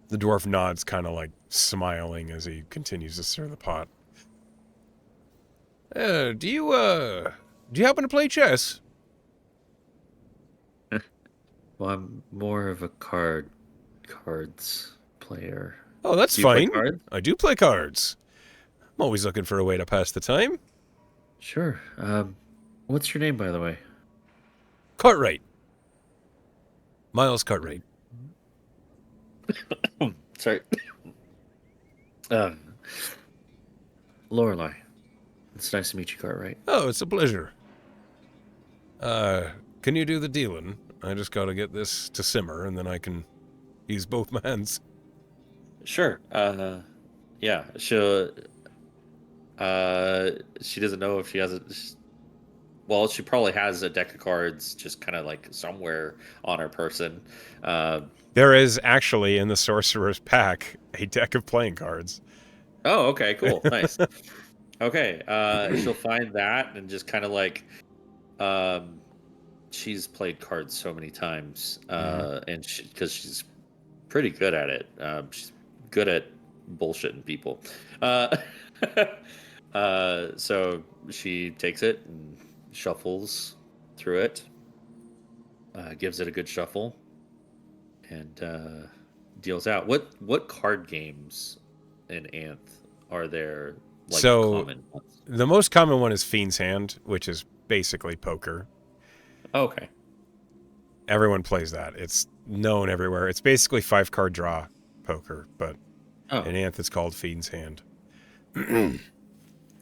The dwarf nods, kind of like smiling as he continues to stir the pot. Do you happen to play chess? Well, I'm more of a cards player. Oh, that's Do you play fine. cards? I do play cards. I'm always looking for a way to pass the time. Sure. What's your name, by the way? Cartwright. Miles Cartwright. Sorry. Lorelei. It's nice to meet you, Cartwright. Oh, it's a pleasure. Can you do the dealing? I just gotta get this to simmer, and then I can use both my hands. Sure. Yeah. She doesn't know if she has a. Well, she probably has a deck of cards just kind of like somewhere on her person. There is actually in the sorcerer's pack a deck of playing cards. Oh, okay, cool, nice. Okay, she'll find that and just kind of like, she's played cards so many times, and because she's pretty good at it. She's good at bullshitting people. So she takes it and shuffles through it, gives it a good shuffle, and deals out. What card games in Anth are there, like So common ones? the most common one is Fiend's Hand, which is basically poker. Okay. Everyone plays that. It's known everywhere. It's basically 5-card draw poker, but Oh, in Anth it's called Fiend's Hand.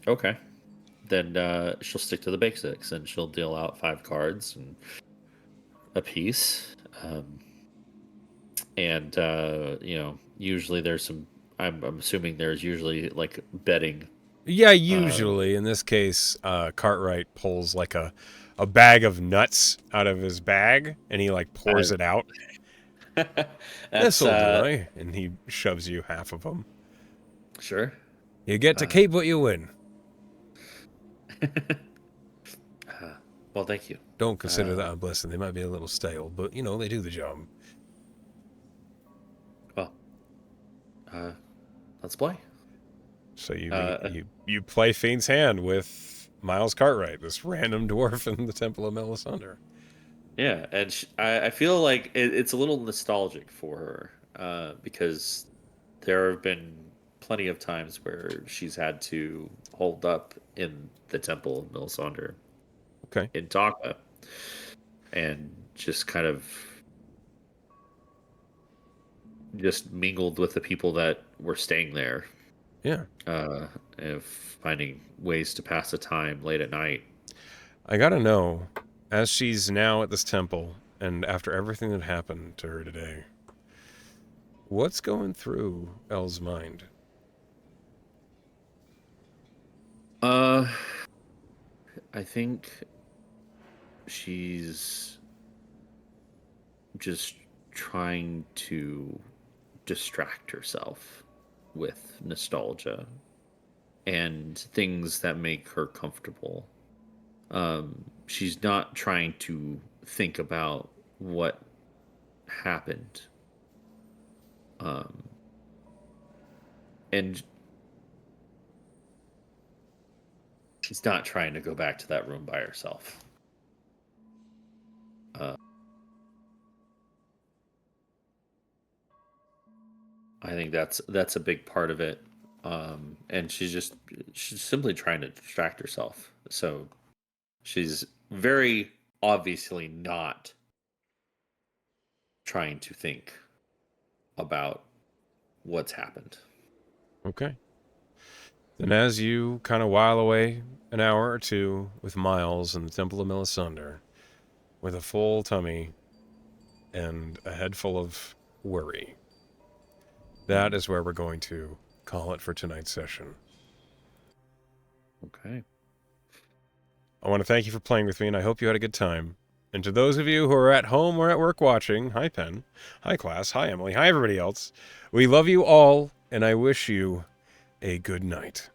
okay. Then she'll stick to the basics, and she'll deal out 5 cards and a piece. And usually there's some. I'm assuming there's usually like betting. Yeah, Uh, usually. In this case, Cartwright pulls like a bag of nuts out of his bag, and he like pours I, it out. that's This'll do, eh? And he shoves you half of them. sure. You get to Uh, keep what you win. well, thank you. Don't consider Uh, that a blessing. They might be a little stale, but they do the job. well, uh, let's play. So you meet Uh, you play Fiend's Hand with Miles Cartwright, this random dwarf in the Temple of Melisandre. yeah, and I feel like it's a little nostalgic for her because there have been plenty of times where she's had to hold up in the Temple of Melisandre Okay. in Taka and just kind of just mingled with the people that were staying there, Yeah. and finding ways to pass the time late at night. I gotta know, as she's now at this temple, and after everything that happened to her today, what's going through Elle's mind? Uh, I think she's just trying to distract herself with nostalgia and things that make her comfortable. She's not trying to think about what happened. Um, and she's not trying to go back to that room by herself. Uh, I think that's a big part of it. And she's simply trying to distract herself. So she's very obviously not trying to think about what's happened. Okay. Then as you kind of while away an hour or two with Miles in the Temple of Melisandre, with a full tummy and a head full of worry, that is where we're going to call it for tonight's session. Okay. I want to thank you for playing with me, and I hope you had a good time. And to those of you who are at home or at work watching, hi Penn, hi class, hi Emily, hi everybody else. We love you all, and I wish you a good night.